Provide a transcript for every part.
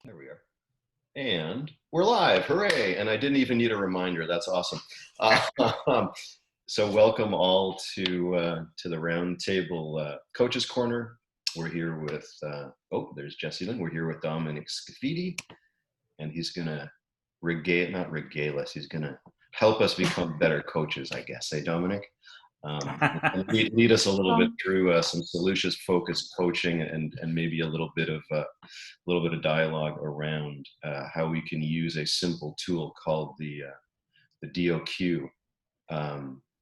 There we are. And we're live, hooray. And I didn't even need a reminder, that's awesome. So welcome all to the Roundtable Coaches Corner. We're here with, there's Jesse Lynn. We're here with Dominic Scaffidi, and he's gonna not regale us, he's gonna help us become better coaches, I guess. Hey, Dominic? And lead us a little bit through some solutions-focused coaching and maybe a little bit of dialogue around how we can use a simple tool called the DOQ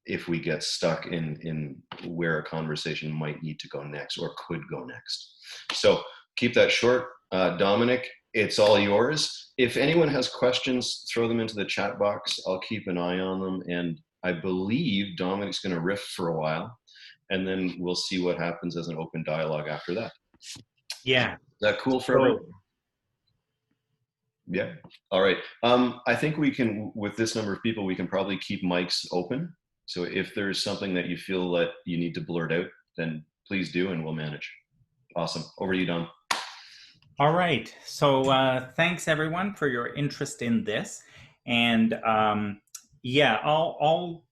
if we get stuck in where a conversation might need to go next or could go next. So keep that short. Dominic, it's all yours. If anyone has questions, throw them into the chat box. I'll keep an eye on them, and I believe Dominic's going to riff for a while, and then we'll see what happens as an open dialogue after that. Yeah. Is that cool for everyone? Yeah. All right. I think we can, with this number of people, we can probably keep mics open. So if there's something that you feel that you need to blurt out, then please do, and we'll manage. Awesome. Over to you, Dom. All right. So thanks everyone for your interest in this. And yeah, I'll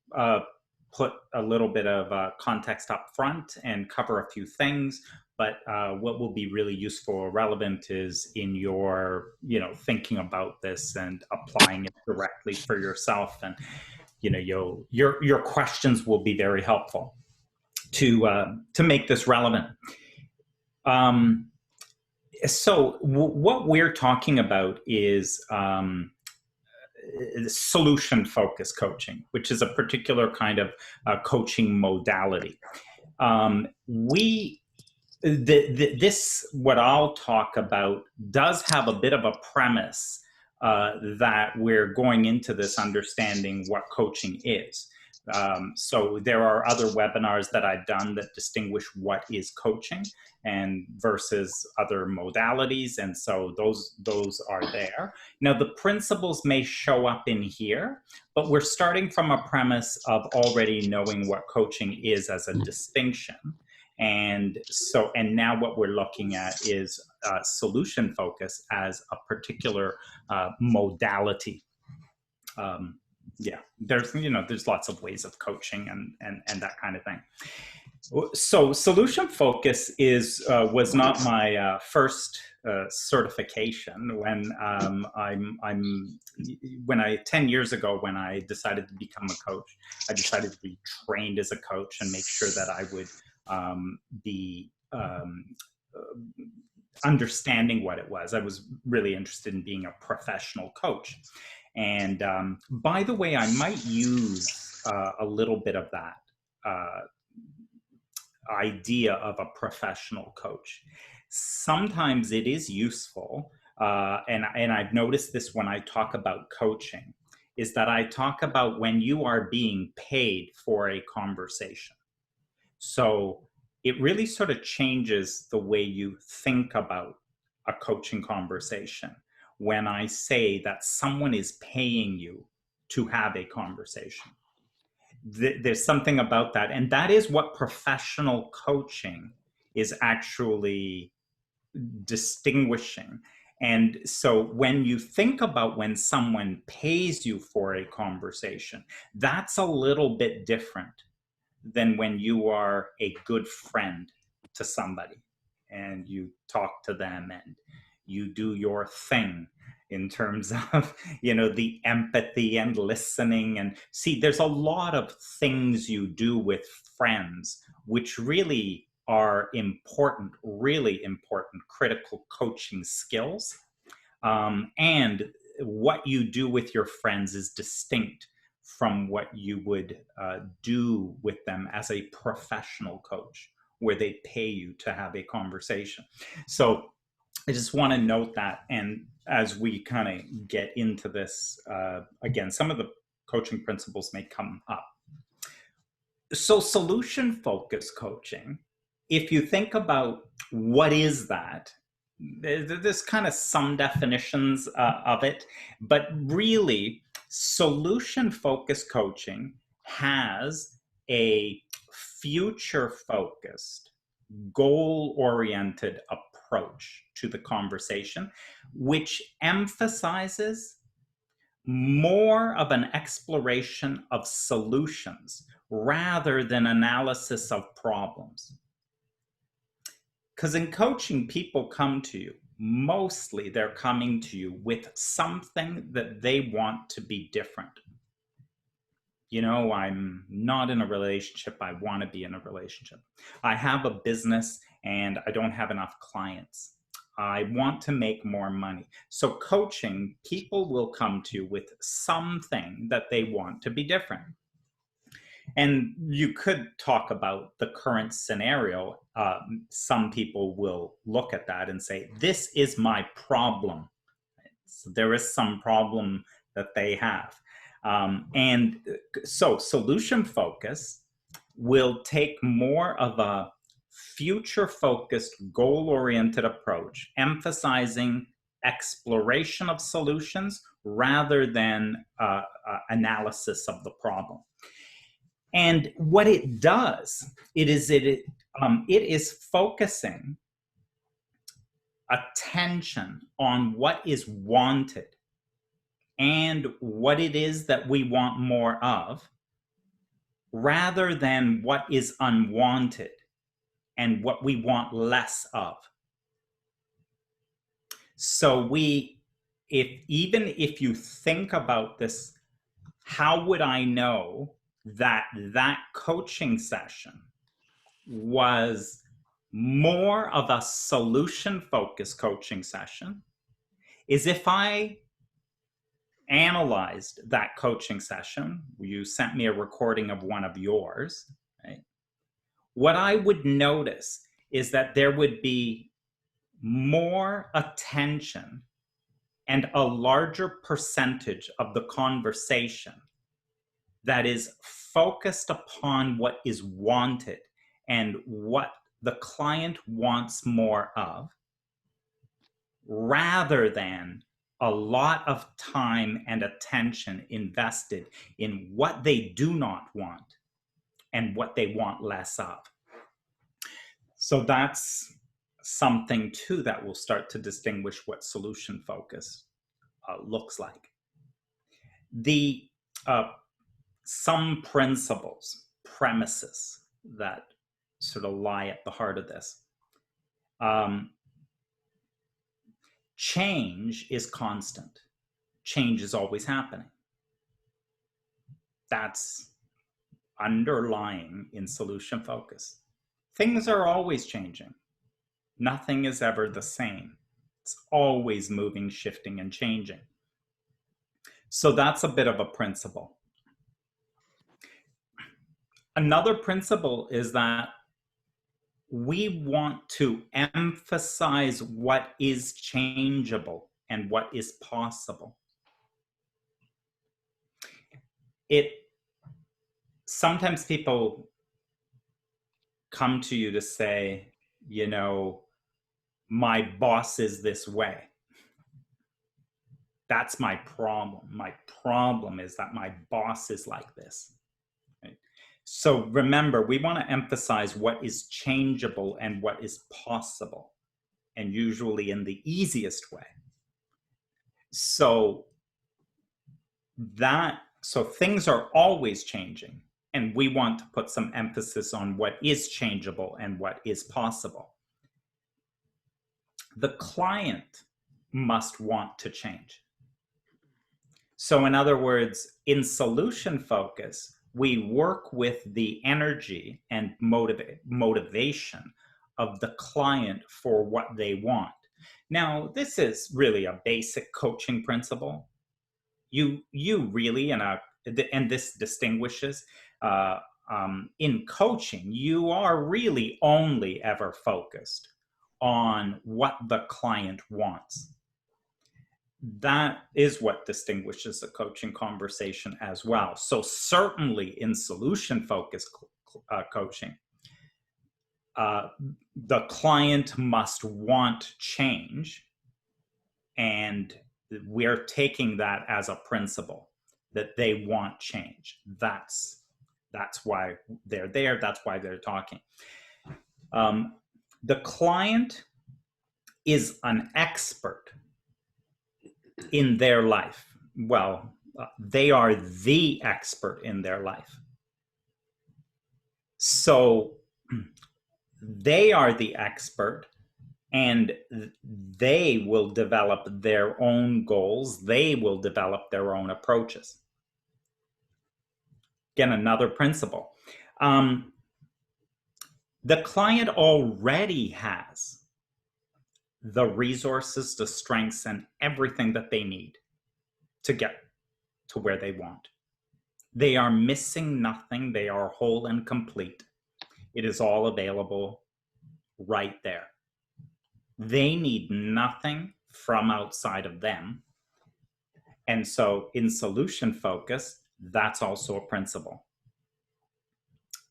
put a little bit of context up front and cover a few things. But what will be really useful or relevant is in your, thinking about this and applying it directly for yourself. And, your questions will be very helpful to make this relevant. So what we're talking about is solution-focused coaching, which is a particular kind of coaching modality. This, what I'll talk about, does have a bit of a premise that we're going into this understanding what coaching is. So there are other webinars that I've done that distinguish what is coaching and versus other modalities, and so those are there. Now the principles may show up in here, but we're starting from a premise of already knowing what coaching is as a distinction. And now what we're looking at is solution focus as a particular modality. Yeah, there's lots of ways of coaching and that kind of thing. So solution focus was not my first certification. When 10 years ago, when I decided to become a coach, I decided to be trained as a coach and make sure that I would be understanding what it was. I was really interested in being a professional coach. And by the way, I might use a little bit of that idea of a professional coach. Sometimes it is useful, and I've noticed this when I talk about coaching, is that I talk about when you are being paid for a conversation. So it really sort of changes the way you think about a coaching conversation when I say that someone is paying you to have a conversation. There's something about that, and that is what professional coaching is actually distinguishing. And so when you think about when someone pays you for a conversation, that's a little bit different than when you are a good friend to somebody and you talk to them and you do your thing in terms of, the empathy and listening. And see, there's a lot of things you do with friends, which really are important, really important, critical coaching skills. And what you do with your friends is distinct from what you would do with them as a professional coach, where they pay you to have a conversation. So I just want to note that. And as we kind of get into this, again, some of the coaching principles may come up. So solution-focused coaching, if you think about what is that, there's kind of some definitions of it, but really solution-focused coaching has a future-focused, goal-oriented approach approach to the conversation, which emphasizes more of an exploration of solutions rather than analysis of problems. Because in coaching, people come to you, mostly they're coming to you with something that they want to be different. You know, I'm not in a relationship, I want to be in a relationship. I have a business and I don't have enough clients. I want to make more money. So coaching, people will come to you with something that they want to be different. And you could talk about the current scenario. Some people will look at that and say, this is my problem. So there is some problem that they have. And so solution focus will take more of a future-focused, goal-oriented approach, emphasizing exploration of solutions rather than analysis of the problem. And what it does, it is focusing attention on what is wanted and what it is that we want more of, rather than what is unwanted and what we want less of. So even if you think about this, how would I know that coaching session was more of a solution-focused coaching session is if I analyzed that coaching session. You sent me a recording of one of yours, right? What I would notice is that there would be more attention and a larger percentage of the conversation that is focused upon what is wanted and what the client wants more of, rather than a lot of time and attention invested in what they do not want and what they want less of. So that's something too that will start to distinguish what solution focus looks like. Some principles, premises that sort of lie at the heart of this. Change is constant. Change is always happening. That's underlying in solution focus. Things are always changing. Nothing is ever the same. It's always moving, shifting, and changing. So that's a bit of a principle. Another principle is that we want to emphasize what is changeable and what is possible. Sometimes people come to you to say, you know, my boss is this way. That's my problem. My problem is that my boss is like this. Right? So remember, we want to emphasize what is changeable and what is possible, and usually in the easiest way. So things are always changing, and we want to put some emphasis on what is changeable and what is possible. The client must want to change. So in other words, in solution focus, we work with the energy and motivation of the client for what they want. Now, this is really a basic coaching principle. You really, and this distinguishes, in coaching, you are really only ever focused on what the client wants. That is what distinguishes a coaching conversation as well. So certainly in solution-focused coaching, the client must want change, and we're taking that as a principle, that they want change. That's why they're there. That's why they're talking. The client is an expert in their life, well, they are the expert in their life. So they are the expert, and they will develop their own goals. They will develop their own approaches. Again, another principle. The client already has the resources, the strengths, and everything that they need to get to where they want. They are missing nothing. They are whole and complete. It is all available right there. They need nothing from outside of them. And so in solution focus, that's also a principle.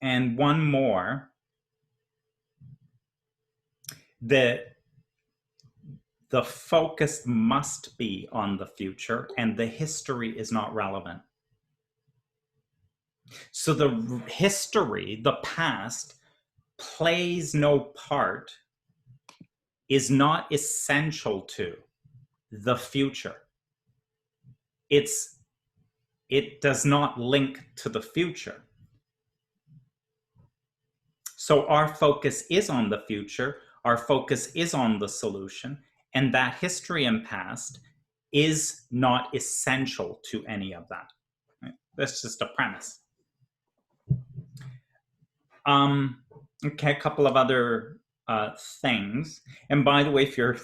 And one more, the focus must be on the future, and the history is not relevant. So the history, the past, plays no part, is not essential to the future. It does not link to the future. So our focus is on the future, our focus is on the solution, and that history and past is not essential to any of that. Right? That's just a premise. Okay, a couple of other things. And by the way, if you're,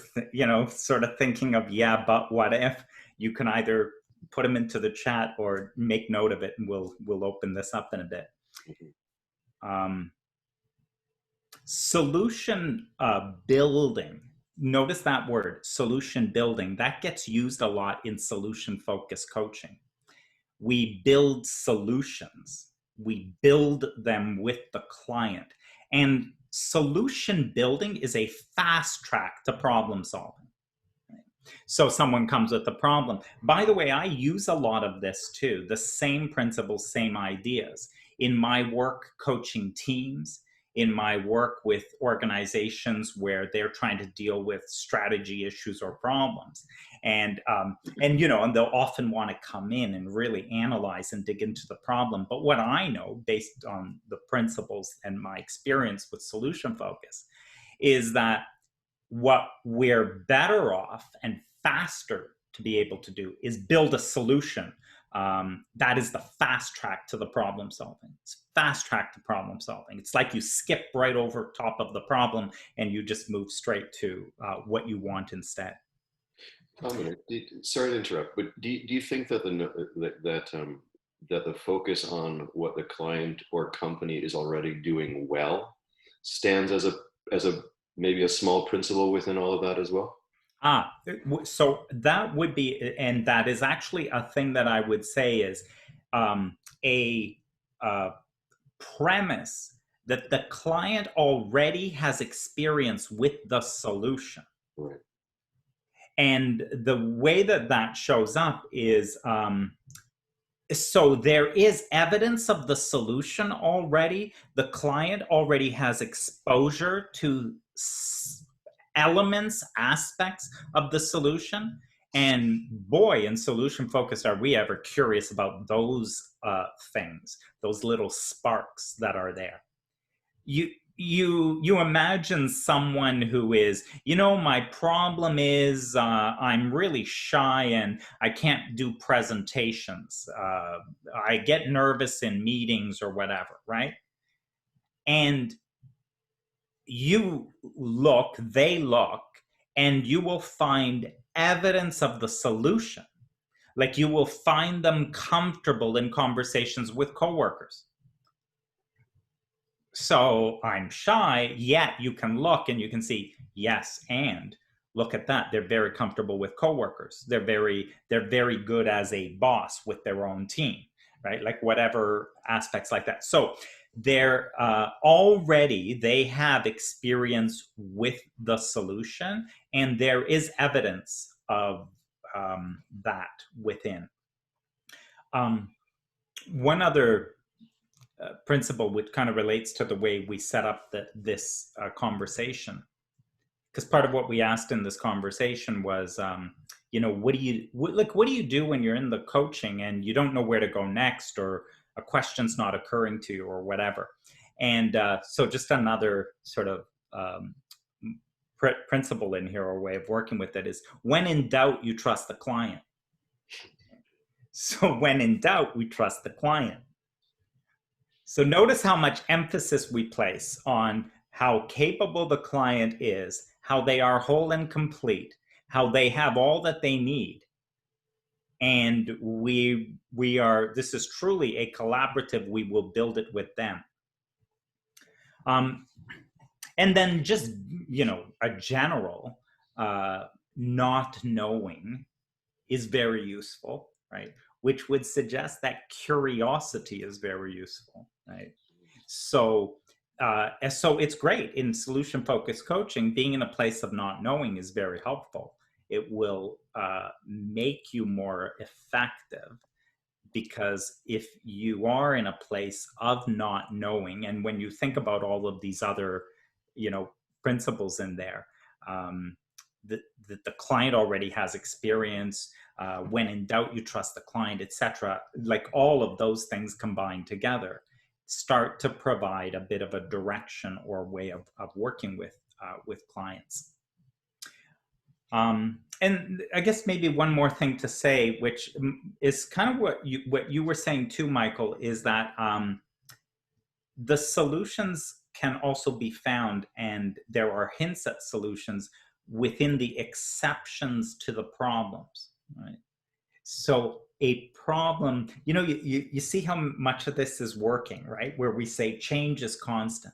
sort of thinking of, yeah, but what if, you can either put them into the chat or make note of it, and we'll open this up in a bit. Solution building. Notice that word, solution building. That gets used a lot in solution-focused coaching. We build solutions. We build them with the client. And solution building is a fast track to problem solving. So someone comes with a problem. By the way, I use a lot of this too, the same principles, same ideas. In my work coaching teams, in my work with organizations where they're trying to deal with strategy issues or problems. And they'll often want to come in and really analyze and dig into the problem. But what I know, based on the principles and my experience with solution focus, is that what we're better off and faster to be able to do is build a solution that is the fast track to the problem solving. It's fast track to problem solving. It's like you skip right over top of the problem and you just move straight to what you want instead. Sorry to interrupt, but do you think that the focus on what the client or company is already doing well stands as a maybe a small principle within all of that as well? So that would be, and that is actually a thing that I would say is a premise that the client already has experience with the solution. Right. And the way that shows up is, so there is evidence of the solution already. The client already has exposure to elements, aspects of the solution. And boy, in solution focus, are we ever curious about those things, those little sparks that are there. You imagine someone who is, my problem is I'm really shy and I can't do presentations. I get nervous in meetings or whatever, right? And they look, and you will find evidence of the solution. Like you will find them comfortable in conversations with coworkers. So I'm shy, yet you can look and you can see, yes, and look at that. They're very comfortable with coworkers. They're very good as a boss with their own team, right? Like whatever aspects like that. So they're they have experience with the solution, and there is evidence of that within. One other principle which kind of relates to the way we set up this conversation, because part of what we asked in this conversation was, you know, what do you do when you're in the coaching and you don't know where to go next, or a question's not occurring to you, or whatever. And so just another sort of principle in here, or way of working with it, is when in doubt, you trust the client. So when in doubt, we trust the client. So notice how much emphasis we place on how capable the client is, how they are whole and complete, how they have all that they need. And this is truly a collaborative, we will build it with them. And then just, you know, a general not knowing is very useful, right? Which would suggest that curiosity is very useful, right? So it's great in solution-focused coaching. Being in a place of not knowing is very helpful. It will make you more effective, because if you are in a place of not knowing, and when you think about all of these other, you know, principles in there, the client already has experience. When in doubt, you trust the client, etc. Like all of those things combined together start to provide a bit of a direction or way of working with clients. And I guess maybe one more thing to say, which is kind of what you were saying too, Michael, is that the solutions can also be found, and there are hints at solutions within the exceptions to the problems, right? So a problem, you know, you see how much of this is working, right? Where we say change is constant.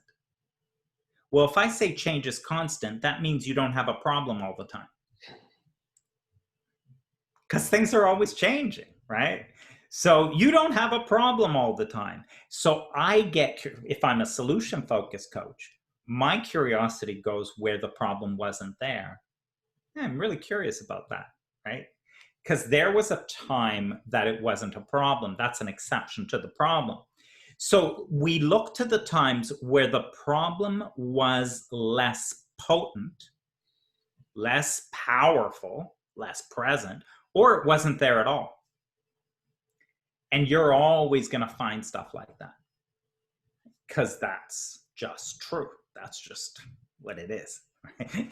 Well, if I say change is constant, that means you don't have a problem all the time, because things are always changing, right? So you don't have a problem all the time. So if I'm a solution-focused coach, my curiosity goes where the problem wasn't there. I'm really curious about that, right? Because there was a time that it wasn't a problem. That's an exception to the problem. So we look to the times where the problem was less potent, less powerful, less present, or it wasn't there at all. And you're always going to find stuff like that, because that's just true. That's just what it is. Right?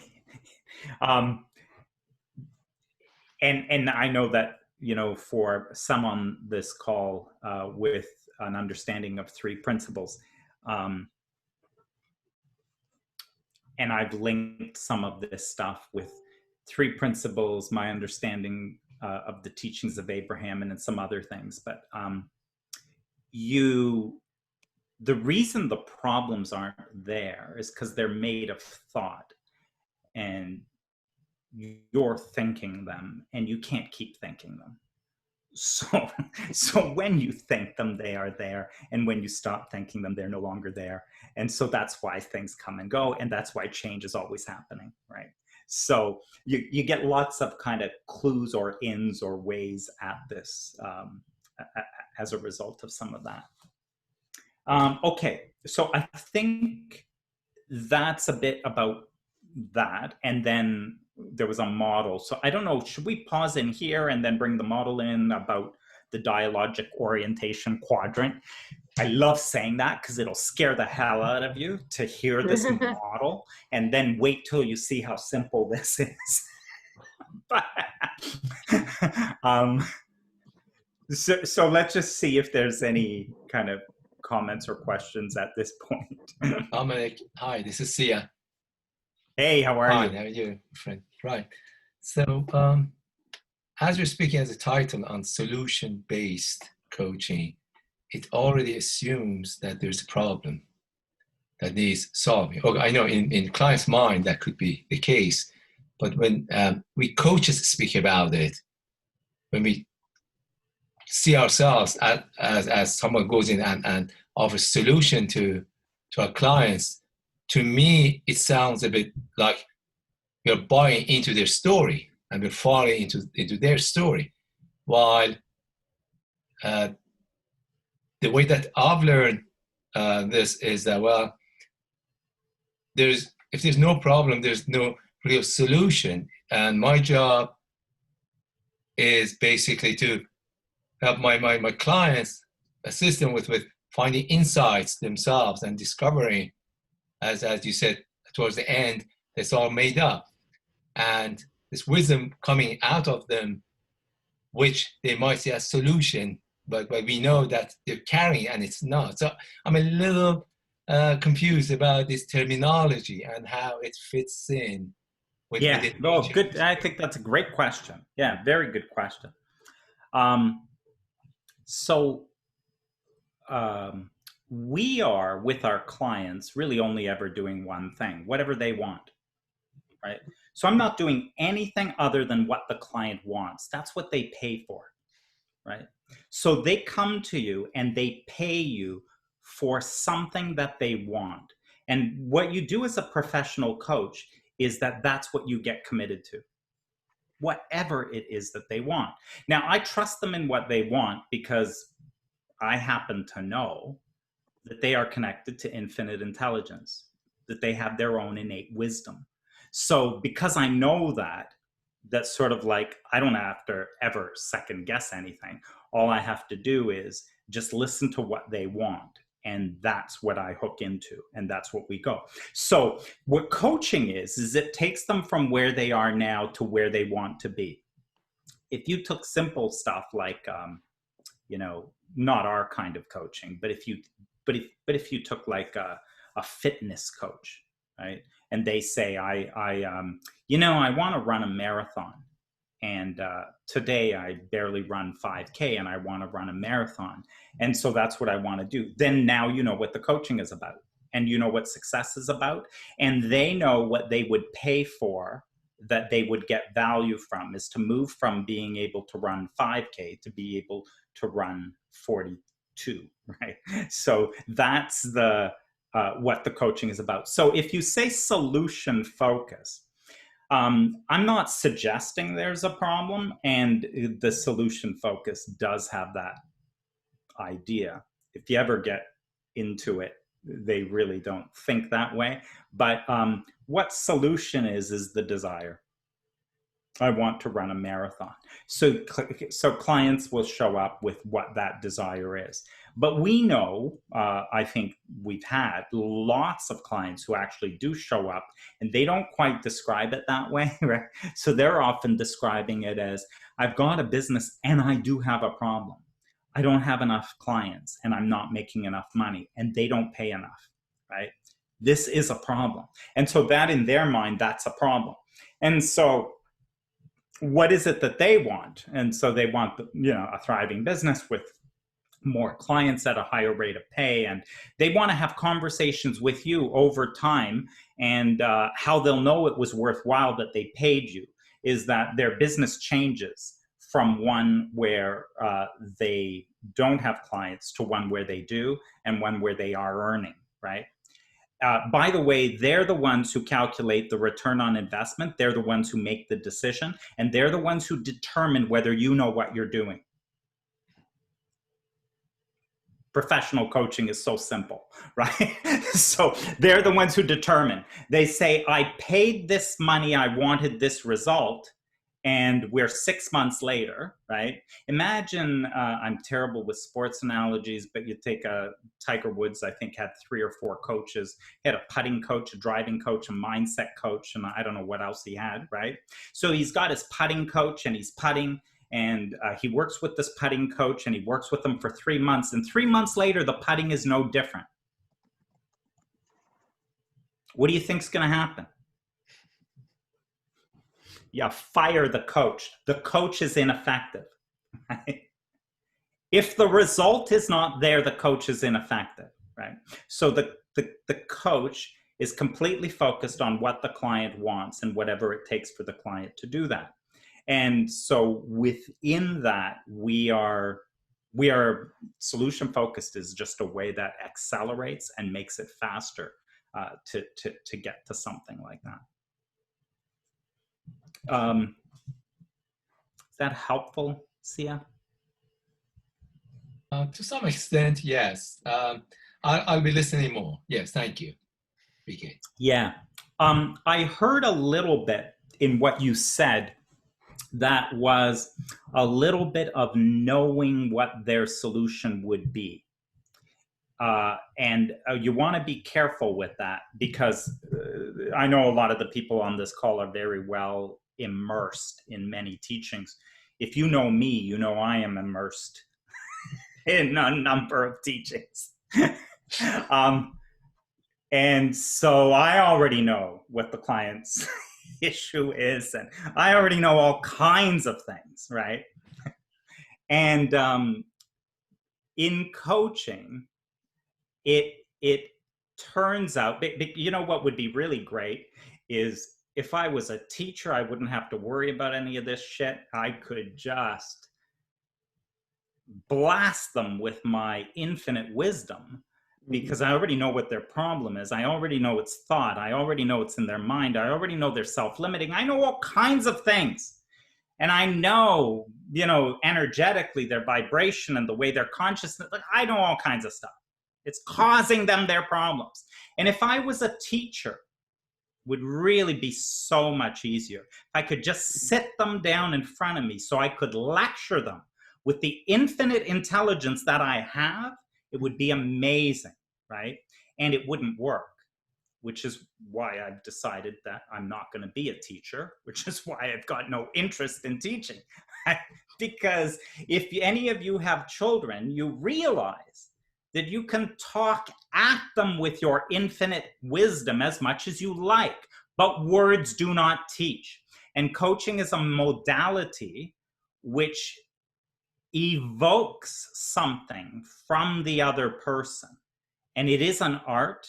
And I know that, you know, for some on this call with an understanding of 3 principles, and I've linked some of this stuff with 3 principles, my understanding of the teachings of Abraham, and then some other things. But the reason the problems aren't there is because they're made of thought, and you're thinking them, and you can't keep thinking them. So when you think them, they are there, and when you stop thinking them, they're no longer there. And so that's why things come and go, and that's why change is always happening, right? So you get lots of kind of clues or ins or ways at this as a result of some of that. Okay, so I think that's a bit about that. And then there was a model. So I don't know, should we pause in here and then bring the model in about the Dialogic Orientation Quadrant? I love saying that because it'll scare the hell out of you to hear this model, and then wait till you see how simple this is. So let's just see if there's any kind of comments or questions at this point. Dominic, hi, this is Sia. Hey, how are you? How are you, friend? Right. So as we're speaking as a title on solution-based coaching, it already assumes that there's a problem that needs solving. Okay, I know in client's mind that could be the case, but when we coaches speak about it, when we see ourselves as someone goes in and offers solution to our clients, to me, it sounds a bit like we're buying into their story and we're falling into their story. While the way that I've learned this is that, well, if there's no problem, there's no real solution. And my job is basically to help my clients, assist them with finding insights themselves and discovering, as you said towards the end, it's all made up. And this wisdom coming out of them, which they might see as solution, but we know that they're carrying and it's not. So I'm a little confused about this terminology and how it fits in with good. I think that's a great question. Yeah, very good question. We are, with our clients, really only ever doing one thing, whatever they want, right? So I'm not doing anything other than what the client wants. That's what they pay for, right? So they come to you and they pay you for something that they want. And what you do as a professional coach is that's what you get committed to, whatever it is that they want. Now, I trust them in what they want because I happen to know that they are connected to infinite intelligence, that they have their own innate wisdom. So because I know that's sort of like, I don't have to ever second guess anything. All I have to do is just listen to what they want. And that's what I hook into, and that's what we go. So what coaching is it takes them from where they are now to where they want to be. If you took simple stuff like, not our kind of coaching, but if you took like a fitness coach, right? And they say, I want to run a marathon, and today I barely run 5K, and I want to run a marathon, and so that's what I want to do. Then now you know what the coaching is about, and you know what success is about, and they know what they would pay for, that they would get value from, is to move from being able to run 5K to be able to run 42, right? So that's what the coaching is about. So if you say solution focus, I'm not suggesting there's a problem, and the solution focus does have that idea. If you ever get into it, they really don't think that way. But what solution is the desire. I want to run a marathon. So clients will show up with what that desire is. But we know, I think we've had lots of clients who actually do show up and they don't quite describe it that way, right? So they're often describing it as, I've got a business and I do have a problem. I don't have enough clients and I'm not making enough money and they don't pay enough, right? This is a problem. And so that in their mind, that's a problem. And so what is it that they want? And so they want, a thriving business with more clients at a higher rate of pay. And they want to have conversations with you over time. And how they'll know it was worthwhile that they paid you is that their business changes from one where they don't have clients to one where they do, and one where they are earning, right? By the way, they're the ones who calculate the return on investment. They're the ones who make the decision, and they're the ones who determine whether you know what you're doing. Professional coaching is so simple, right? So they're the ones who determine. They say, I paid this money, I wanted this result, and we're 6 months later, right? Imagine, I'm terrible with sports analogies, but you take Tiger Woods, I think, had 3 or 4 coaches. He had a putting coach, a driving coach, a mindset coach, and I don't know what else he had, right? So he's got his putting coach and he's putting, and he works with this putting coach and he works with them for 3 months. And 3 months later, the putting is no different. What do you think's gonna happen? You fire the coach. The coach is ineffective, right? If the result is not there, the coach is ineffective, right? So the coach is completely focused on what the client wants and whatever it takes for the client to do that. And so within that, we are solution focused is just a way that accelerates and makes it faster to get to something like that. Is that helpful, Sia? To some extent, yes. I'll be listening more. Yes, thank you, BK. Yeah. I heard a little bit in what you said that was a little bit of knowing what their solution would be. And you want to be careful with that, because I know a lot of the people on this call are very well immersed in many teachings. If you know me, you know I am immersed in a number of teachings. And so I already know what the client's issue is, and I already know all kinds of things, right? And in coaching, it turns out, you know what would be really great is if I was a teacher, I wouldn't have to worry about any of this shit. I could just blast them with my infinite wisdom, because I already know what their problem is. I already know it's thought. I already know it's in their mind. I already know they're self-limiting. I know all kinds of things. And I know, energetically, their vibration and the way their consciousness, like, I know all kinds of stuff. It's causing them their problems. And if I was a teacher, would really be so much easier. If I could just sit them down in front of me so I could lecture them with the infinite intelligence that I have, it would be amazing, right? And it wouldn't work, which is why I've decided that I'm not going to be a teacher, which is why I've got no interest in teaching. Because if any of you have children, you realize that you can talk at them with your infinite wisdom as much as you like, but words do not teach. And coaching is a modality which evokes something from the other person. And it is an art,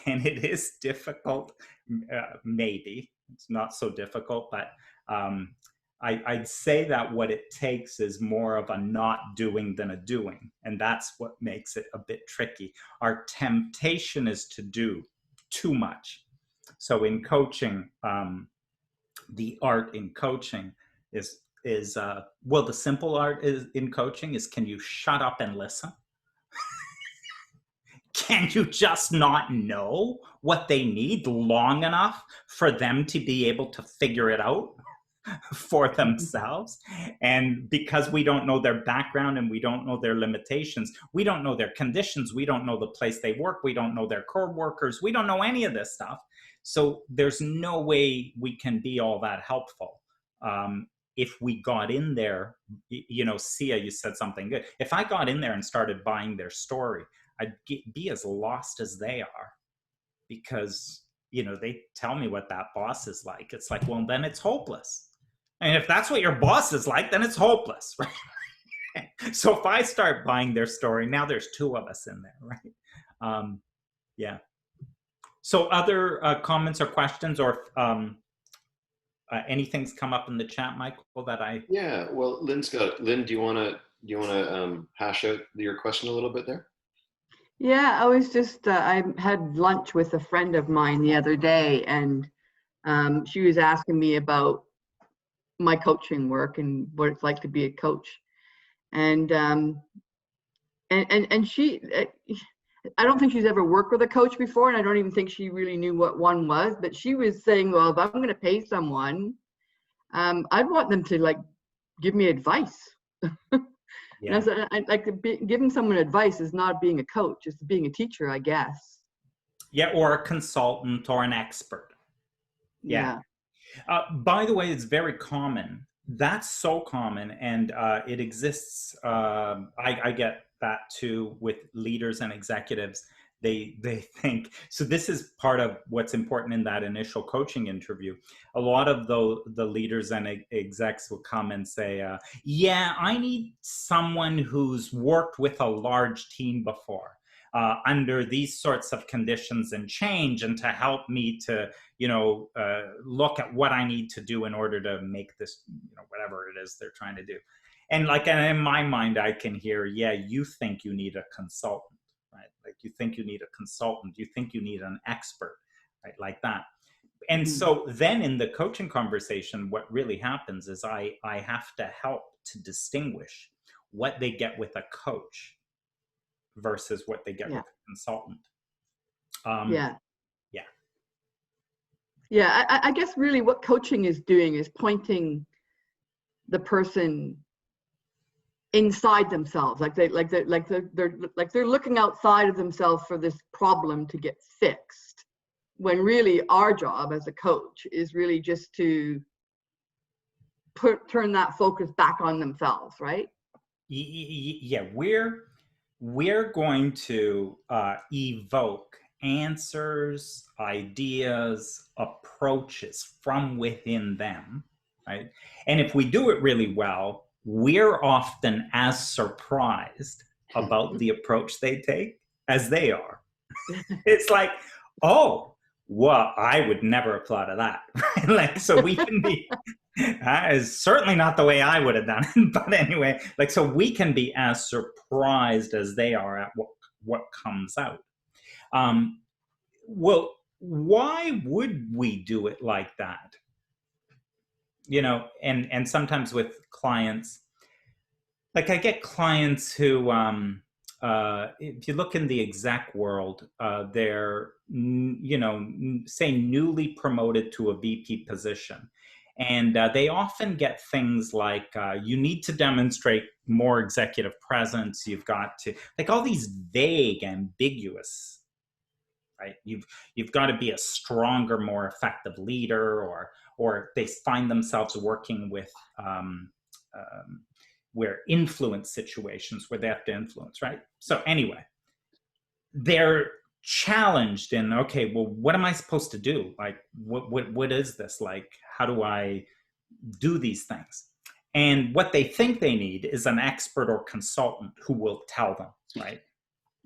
and it is difficult, maybe. It's not so difficult, but I'd say that what it takes is more of a not doing than a doing. And that's what makes it a bit tricky. Our temptation is to do too much. So in coaching, the art in coaching is well, the simple art in coaching is, can you shut up and listen? Can you just not know what they need long enough for them to be able to figure it out for themselves? And because we don't know their background and we don't know their limitations, we don't know their conditions, we don't know the place they work, we don't know their co-workers, we don't know any of this stuff. So there's no way we can be all that helpful. If we got in there, Sia, you said something good. If I got in there and started buying their story, I'd be as lost as they are, because, they tell me what that boss is like. It's like, well, then it's hopeless. And if that's what your boss is like, then it's hopeless, right? So if I start buying their story, now there's two of us in there, right? Yeah. So other comments or questions, or anything's come up in the chat, Michael, that I... Yeah, well, Lynn, do you want to hash out your question a little bit there? Yeah, I was just, I had lunch with a friend of mine the other day, and she was asking me about my coaching work and what it's like to be a coach. And she, I don't think she's ever worked with a coach before, and I don't even think she really knew what one was, but she was saying, well, if I'm going to pay someone, I'd want them to give me advice. Yeah. And I giving someone advice is not being a coach, it's being a teacher, I guess. Yeah, or a consultant or an expert. Yeah. By the way, it's very common. That's so common, and it exists. I get that too with leaders and executives. They think, so this is part of what's important in that initial coaching interview. A lot of the leaders and execs will come and say, yeah, I need someone who's worked with a large team before, under these sorts of conditions and change, and to help me to, look at what I need to do in order to make this, whatever it is they're trying to do. And in my mind, I can hear, yeah, you think you need a consultant. Right? Like, you think you need a consultant, you think you need an expert, right? Like that. And so then in the coaching conversation, what really happens is I have to help to distinguish what they get with a coach versus what they get with a consultant. Yeah. Yeah, I guess really what coaching is doing is pointing the person inside themselves, they're looking outside of themselves for this problem to get fixed, when really our job as a coach is really just to turn that focus back on themselves, right? Yeah, we're going to evoke answers, ideas, approaches from within them, right? And if we do it really well, we're often as surprised about the approach they take as they are. It's like, oh, well, I would never have thought of that. Like, so we can be, that is certainly not the way I would have done it. But anyway, like, so we can be as surprised as they are at what comes out. Well, why would we do it like that? You know, and sometimes with clients, like I get clients who, if you look in the exec world, they're, you know, say newly promoted to a VP position. And they often get things like, you need to demonstrate more executive presence. You've got to, like all these vague, ambiguous, right? You've got to be a stronger, more effective leader, or they find themselves working with where influence situations where they have to influence, right? So anyway, they're challenged in, okay, well, what am I supposed to do? Like, what is this? Like, how do I do these things? And what they think they need is an expert or consultant who will tell them, right?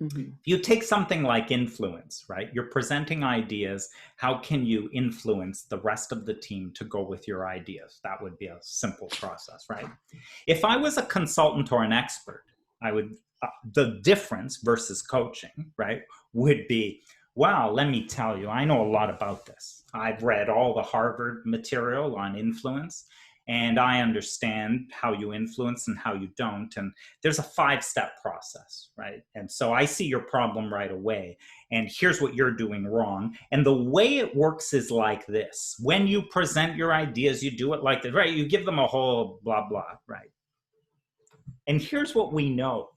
Mm-hmm. You take something like influence, right? You're presenting ideas. How can you influence the rest of the team to go with your ideas? That would be a simple process, right? If I was a consultant or an expert, I would, the difference versus coaching, right, would be, wow, let me tell you, I know a lot about this. I've read all the Harvard material on influence, and I understand how you influence and how you don't. And there's a 5-step process, right? And so I see your problem right away. And here's what you're doing wrong. And the way it works is like this. When you present your ideas, you do it like this, right? You give them a whole blah, blah, right? And here's what we know.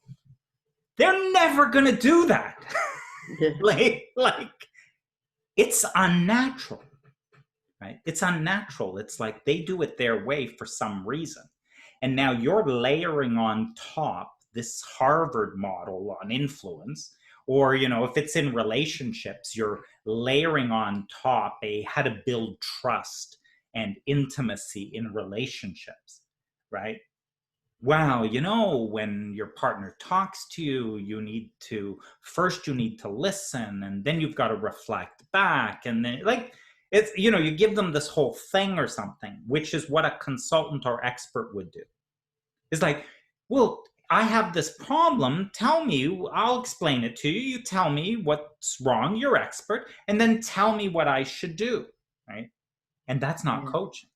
They're never going to do that. like, it's unnatural. Right? It's unnatural. It's like they do it their way for some reason. And now you're layering on top this Harvard model on influence, or, you know, if it's in relationships, you're layering on top how to build trust and intimacy in relationships, right? Wow, you know, when your partner talks to you, you need to listen, and then you've got to reflect back. And then, like, it's, you know, you give them this whole thing or something, which is what a consultant or expert would do. It's like, well, I have this problem. Tell me, I'll explain it to you. You tell me what's wrong. You're expert. And then tell me what I should do, right? And that's not coaching.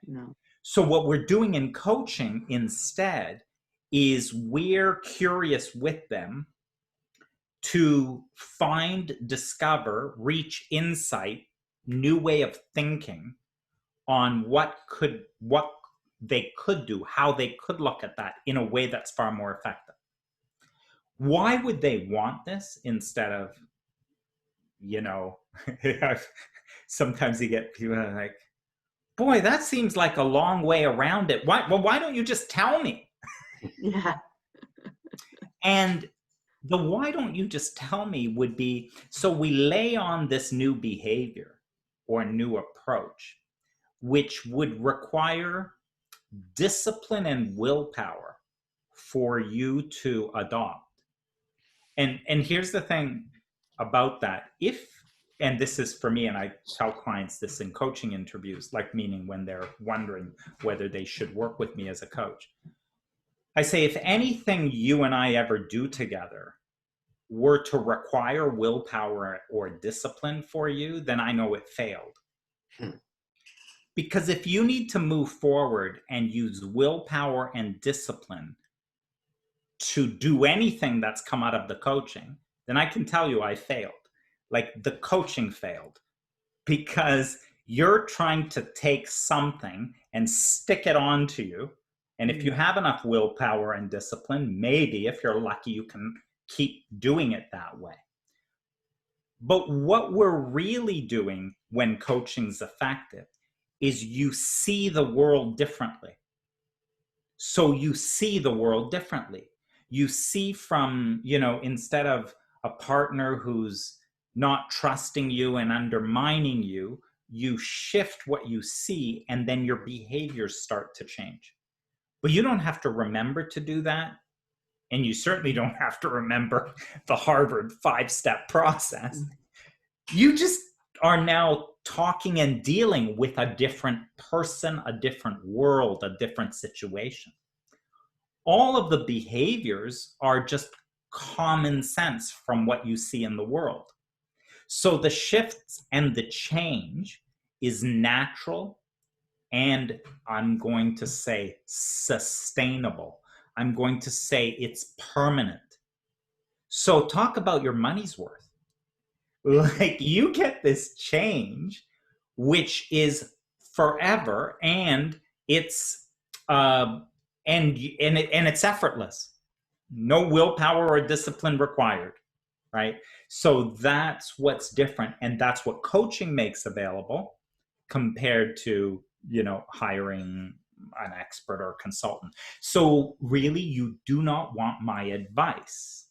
No. So what we're doing in coaching instead is we're curious with them to find, discover, reach insight, new way of thinking on what they could do, how they could look at that in a way that's far more effective. Why would they want this instead of, you know, sometimes you get people like, boy, that seems like a long way around it. Why don't you just tell me? Yeah. And the why don't you just tell me would be, so we lay on this new behavior or new approach, which would require discipline and willpower for you to adopt. And here's the thing about that. And this is for me, and I tell clients this in coaching interviews, like meaning when they're wondering whether they should work with me as a coach. I say, if anything you and I ever do together were to require willpower or discipline for you, then I know it failed. Because if you need to move forward and use willpower and discipline to do anything that's come out of the coaching, then I can tell you I failed. Like, the coaching failed, because You're trying to take something and stick it onto you. And if you have enough willpower and discipline, maybe if you're lucky, you can keep doing it that way. But what we're really doing when coaching's effective is you see the world differently. So you see the world differently. You see from, instead of a partner who's not trusting you and undermining you, you shift what you see, and then your behaviors start to change. But you don't have to remember to do that. And you certainly don't have to remember the Harvard 5-step process. You just are now talking and dealing with a different person, a different world, a different situation. All of the behaviors are just common sense from what you see in the world. So the shifts and the change is natural, and I'm going to say sustainable. I'm going to say it's permanent. So talk about your money's worth. Like, you get this change, which is forever, and it's and it's effortless. No willpower or discipline required, right? So that's what's different, and that's what coaching makes available compared to, hiring an expert or consultant. So really, you do not want my advice.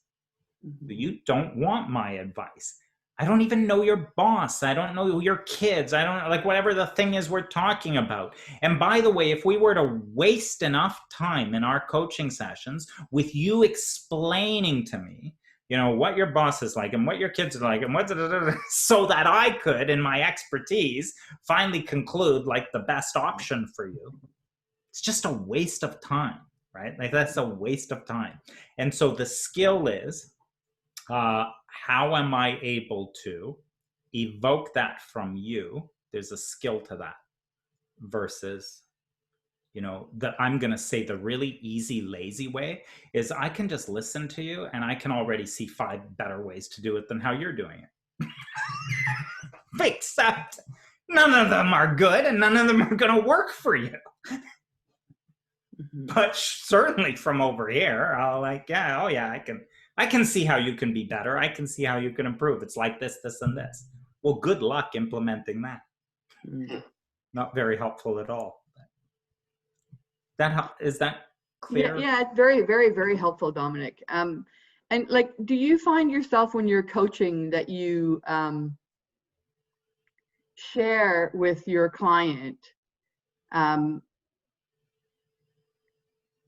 You don't want my advice. I don't even know your boss. I don't know your kids. I don't like whatever the thing is we're talking about. And by the way, if we were to waste enough time in our coaching sessions with you explaining to me, what your boss is like and what your kids are like and so that I could, in my expertise, finally conclude like the best option for you, it's just a waste of time, right? Like, that's a waste of time. And so the skill is, how am I able to evoke that from you? There's a skill to that versus, that I'm going to say the really easy, lazy way is I can just listen to you and I can already see 5 better ways to do it than how you're doing it. Except none of them are good and none of them are going to work for you. But certainly from over here, I'll I can see how you can be better. I can see how you can improve. It's like this, this, and this. Well, good luck implementing that. Not very helpful at all. Is that clear? Yeah, it's very, very, very helpful, Dominic. And like, do you find yourself when you're coaching that you share with your client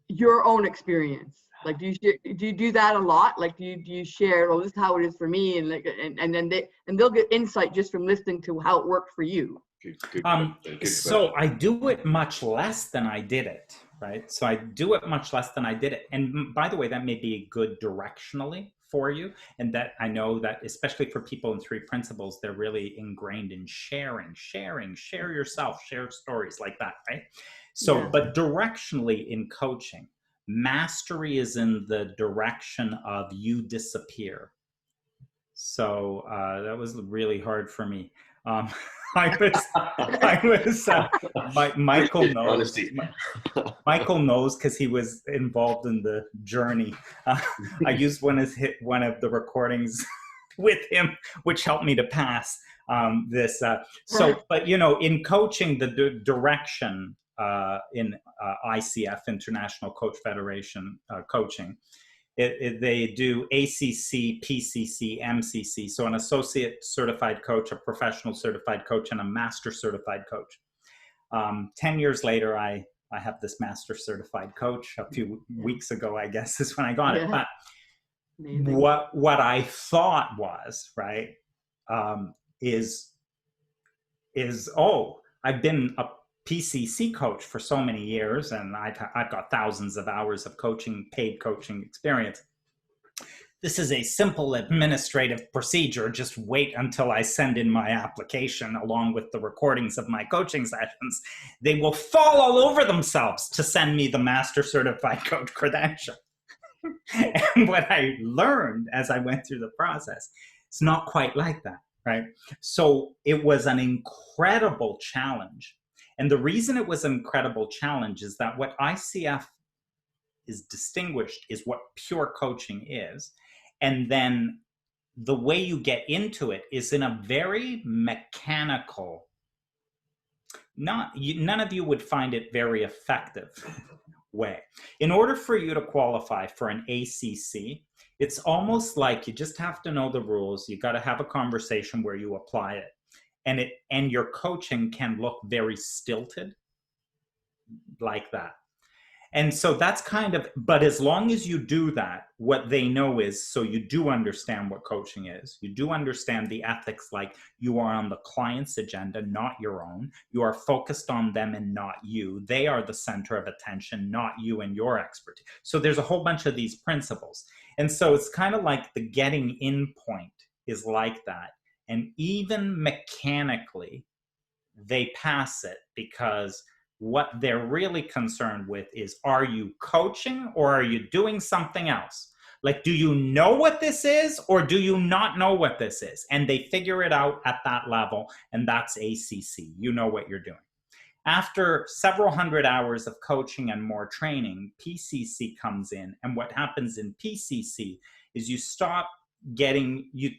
your own experience? Like, do you do that a lot? Like, do you share, well, this is how it is for me, and like, and then they'll get insight just from listening to how it worked for you. Good so I do it much less than I did it, right? So I do it much less than I did it. And by the way, that may be good directionally for you. And that I know that especially for people in 3 principles, they're really ingrained in share yourself, share stories like that, right? So, but directionally in coaching, mastery is in the direction of you disappear. So that was really hard for me. Michael knows. Michael knows because he was involved in the journey. I used one of the recordings with him, which helped me to pass this. But in coaching, the direction in ICF, International Coach Federation coaching. They do ACC, PCC, MCC. So an associate certified coach, a professional certified coach, and a master certified coach. 10 years later, I have this master certified coach. A few weeks ago, I guess, is when I got it. But what I thought was, right, is I've been a PCC coach for so many years, and I've got thousands of hours of paid coaching experience. This is a simple administrative procedure. Just wait until I send in my application along with the recordings of my coaching sessions. They will fall all over themselves to send me the master certified coach credential. And what I learned as I went through the process, it's not quite like that. right? So it was an incredible challenge. And the reason it was an incredible challenge is that what ICF is distinguished is what pure coaching is. And then the way you get into it is in a very mechanical, none of you would find it very effective way. In order for you to qualify for an ACC, it's almost like you just have to know the rules. You got to have a conversation where you apply it. And your coaching can look very stilted like that. And so that's kind of, but as long as you do that, what they know is, so you do understand what coaching is. You do understand the ethics, like you are on the client's agenda, not your own. You are focused on them and not you. They are the center of attention, not you and your expertise. So there's a whole bunch of these principles. And so it's kind of like the getting in point is like that. And even mechanically, they pass it because what they're really concerned with is, are you coaching or are you doing something else? Like, do you know what this is or do you not know what this is? And they figure it out at that level, and that's ACC. You know what you're doing. After several hundred hours of coaching and more training, PCC comes in. And what happens in PCC is you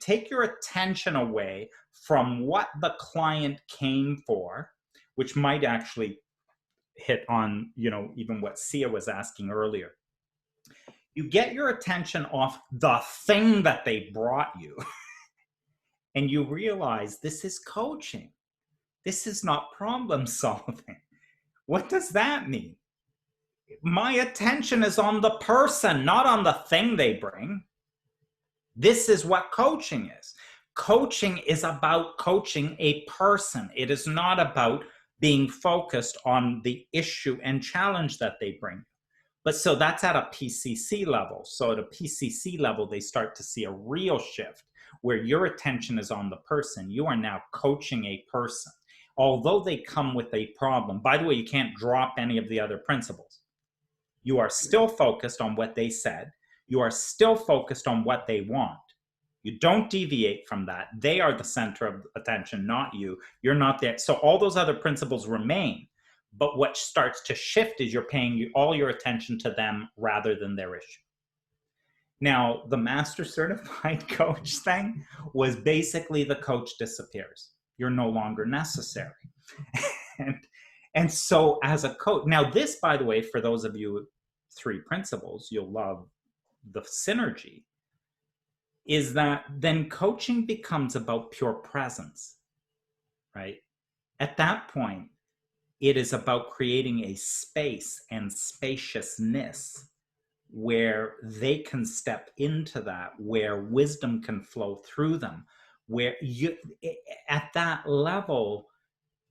take your attention away from what the client came for, which might actually hit on, even what Sia was asking earlier. You get your attention off the thing that they brought you and you realize this is coaching. This is not problem solving. What does that mean? My attention is on the person, not on the thing they bring. This is what coaching is. Coaching is about coaching a person. It is not about being focused on the issue and challenge that they bring. But so that's at a PCC level. So at a PCC level, they start to see a real shift where your attention is on the person. You are now coaching a person. Although they come with a problem, by the way, you can't drop any of the other principles. You are still focused on what they said. You are still focused on what they want. You don't deviate from that. They are the center of attention, not you. You're not there. So all those other principles remain. But what starts to shift is you're paying all your attention to them rather than their issue. Now, the master certified coach thing was basically the coach disappears. You're no longer necessary. and so as a coach, now this, by the way, for those of you 3 principles, you'll love the synergy, is that then coaching becomes about pure presence, right? At that point, it is about creating a space and spaciousness where they can step into that, where wisdom can flow through them, where you, at that level,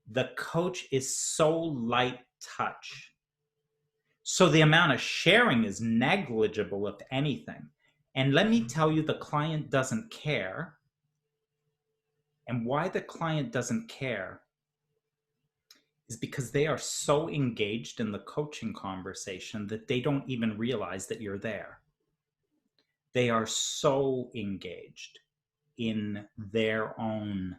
the coach is so light touch. So the amount of sharing is negligible, if anything. And let me tell you, the client doesn't care. And why the client doesn't care is because they are so engaged in the coaching conversation that they don't even realize that you're there. They are so engaged in their own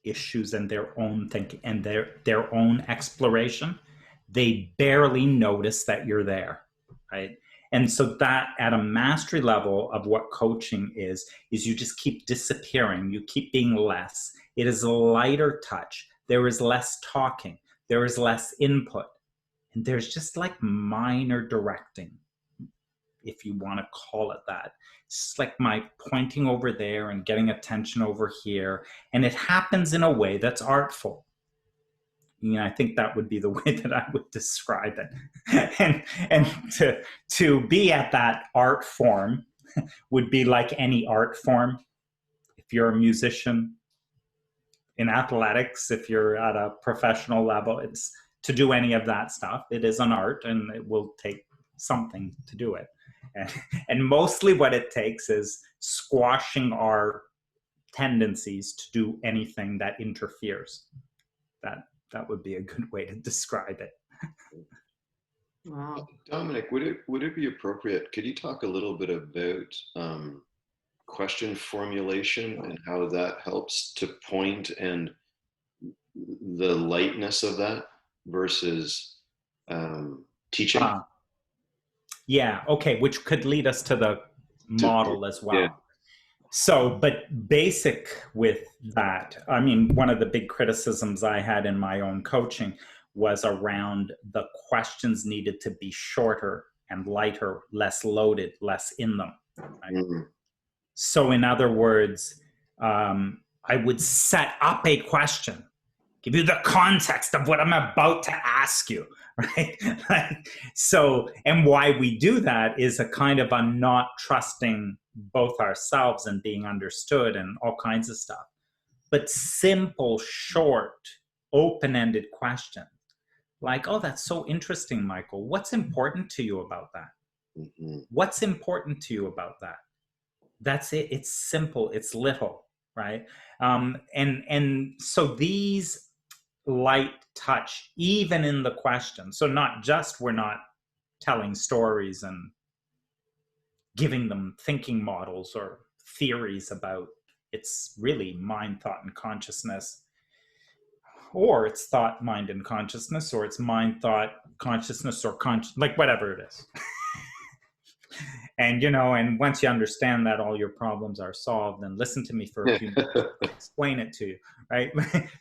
issues and their own thinking and their own exploration. They barely notice that you're there, right? And so that at a mastery level of what coaching is you just keep disappearing. You keep being less. It is a lighter touch. There is less talking. There is less input. And there's just like minor directing, if you want to call it that. It's like my pointing over there and getting attention over here. And it happens in a way that's artful. I think that would be the way that I would describe it. and to be at that art form would be like any art form. If you're a musician, in athletics, if you're at a professional level, it's to do any of that stuff. It is an art, and it will take something to do it. And mostly what it takes is squashing our tendencies to do anything that interferes. That would be a good way to describe it. Wow. Dominic, would it be appropriate? Could you talk a little bit about question formulation and how that helps to point, and the lightness of that versus teaching. Yeah, okay, which could lead us to the model as well. Yeah. So, but basic with that, I mean, one of the big criticisms I had in my own coaching was around the questions needed to be shorter and lighter, less loaded, less in them. Right? Mm-hmm. So in other words, I would set up a question, give you the context of what I'm about to ask you, right? So, and why we do that is a kind of a not trusting both ourselves and being understood and all kinds of stuff. But simple, short, open-ended questions like, oh, that's so interesting, Michael. What's important to you about that? Mm-hmm. What's important to you about that? That's it. It's simple. It's little, right? And so these light touch, even in the question. So not just we're not telling stories and giving them thinking models or theories about, it's really mind, thought, and consciousness, or it's thought, mind, and consciousness, or it's mind, thought, consciousness, or like whatever it is. And, you know, and once you understand that, all your problems are solved, and listen to me for a few minutes, explain it to you, right?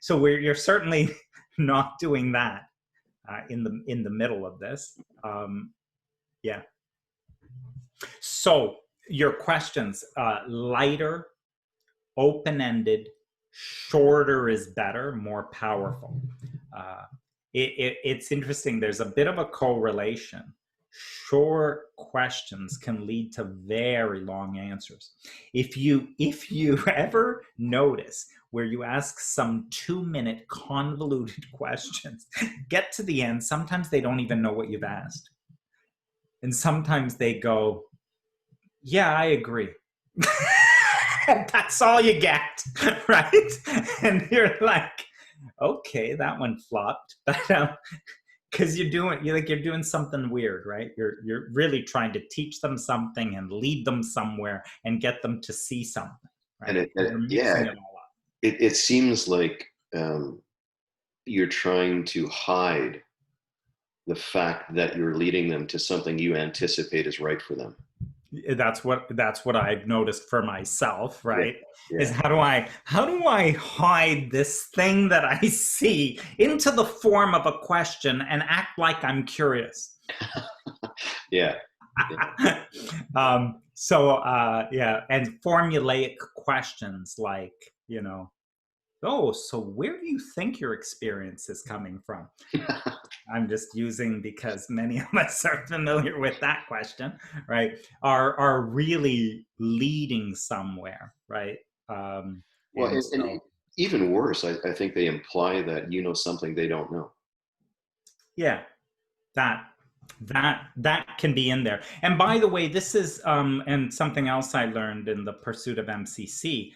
So you're certainly not doing that in the middle of this. Yeah. So your questions, lighter, open-ended, shorter is better, more powerful. It's interesting. There's a bit of a correlation. Short questions can lead to very long answers. If you ever notice where you ask some 2-minute convoluted questions, get to the end, sometimes they don't even know what you've asked. And sometimes they go, yeah, I agree. That's all you get, right? And you're like, okay, that one flopped. But because you're doing something weird, right? You're really trying to teach them something and lead them somewhere and get them to see something, right? It seems like you're trying to hide the fact that you're leading them to something you anticipate is right for them. That's what I've noticed for myself, right? Yeah. Is how do I hide this thing that I see into the form of a question and act like I'm curious? Yeah. And formulaic questions like, you know, oh, so where do you think your experience is coming from? I'm just using because many of us are familiar with that question, right? Are really leading somewhere, right? And even worse, I think they imply that you know something they don't know. Yeah, that can be in there. And by the way, this is and something else I learned in the pursuit of MCC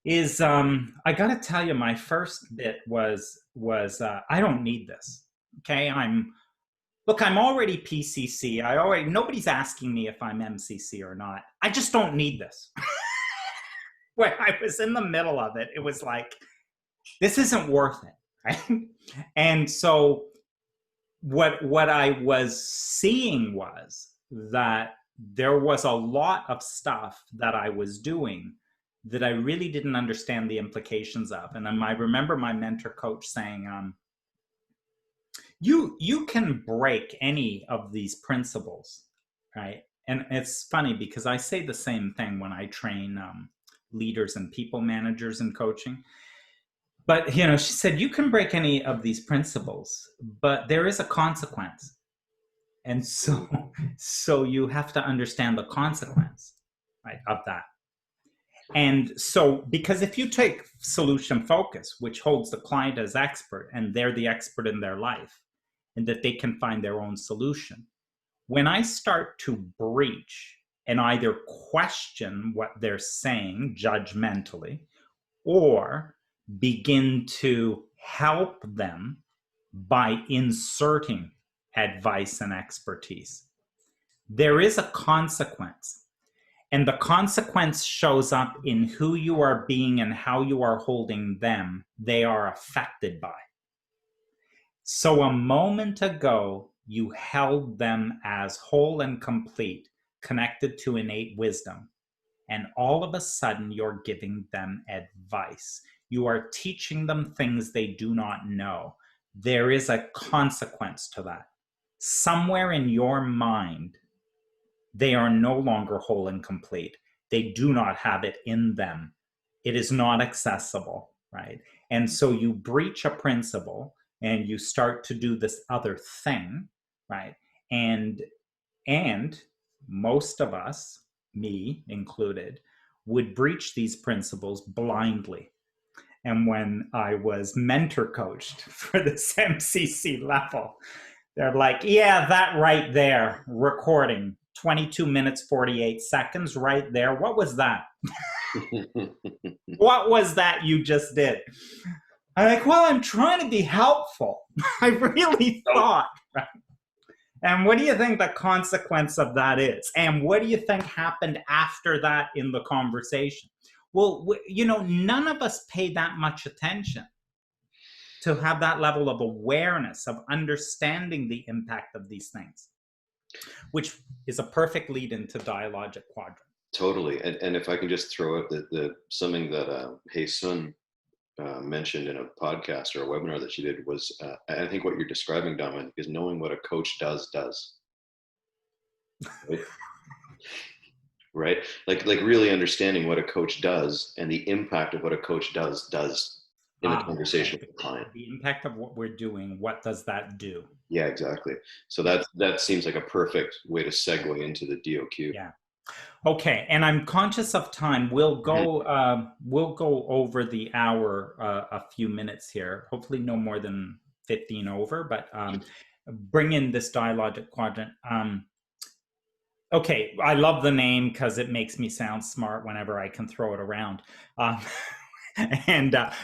is I got to tell you, my first bit was I don't need this. Okay, I'm already PCC. Nobody's asking me if I'm MCC or not. I just don't need this. When I was in the middle of it, it was like, this isn't worth it, right? And so what I was seeing was that there was a lot of stuff that I was doing that I really didn't understand the implications of. And I remember my mentor coach saying, you can break any of these principles, right? And it's funny because I say the same thing when I train leaders and people managers in coaching. But, you know, she said, you can break any of these principles, but there is a consequence. And so you have to understand the consequence, right, of that. And so, because if you take solution focus, which holds the client as expert and they're the expert in their life and that they can find their own solution, when I start to breach and either question what they're saying judgmentally or begin to help them by inserting advice and expertise, there is a consequence. And the consequence shows up in who you are being and how you are holding them. They are affected by. So a moment ago, you held them as whole and complete, connected to innate wisdom. And all of a sudden, you're giving them advice. You are teaching them things they do not know. There is a consequence to that. Somewhere in your mind, they are no longer whole and complete. They do not have it in them. It is not accessible, right? And so you breach a principle and you start to do this other thing, right? And most of us, me included, would breach these principles blindly. And when I was mentor coached for this MCC level, they're like, yeah, that right there, recording, 22 minutes, 48 seconds right there. What was that? What was that you just did? I'm like, well, I'm trying to be helpful. I really thought, right? And what do you think the consequence of that is? And what do you think happened after that in the conversation? Well, you know, none of us pay that much attention to have that level of awareness, of understanding the impact of these things, which is a perfect lead into Dialogic Quadrant. Totally. And if I can just throw out something that Hey Sun mentioned in a podcast or a webinar that she did was, I think what you're describing, Dominic, is knowing what a coach does. Right? Right? Like really understanding what a coach does and the impact of what a coach does in a conversation with the client. The impact of what we're doing, what does that do? Yeah, exactly. So that seems like a perfect way to segue into the DOQ. Yeah. Okay, and I'm conscious of time. We'll go over the hour a few minutes here. Hopefully no more than 15 over, but bring in this Dialogic Quadrant. Okay, I love the name because it makes me sound smart whenever I can throw it around.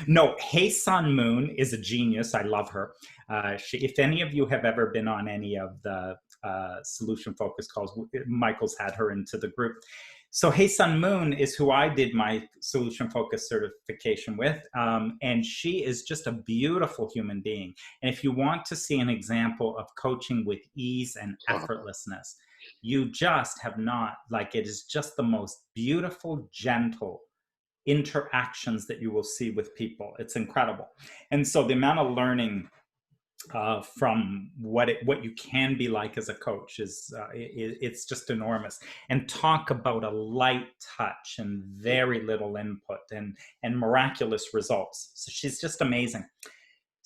No, Hey Sun Moon is a genius. I love her. If any of you have ever been on any of the solution focus calls, Michael's had her into the group. So Hey Sun Moon is who I did my solution focus certification with. And she is just a beautiful human being. And if you want to see an example of coaching with ease and effortlessness, you just have not, like, it is just the most beautiful, gentle interactions that you will see with people. It's incredible. And so the amount of learning from what you can be like as a coach is it's just enormous. And talk about a light touch and very little input and miraculous results. So she's just amazing.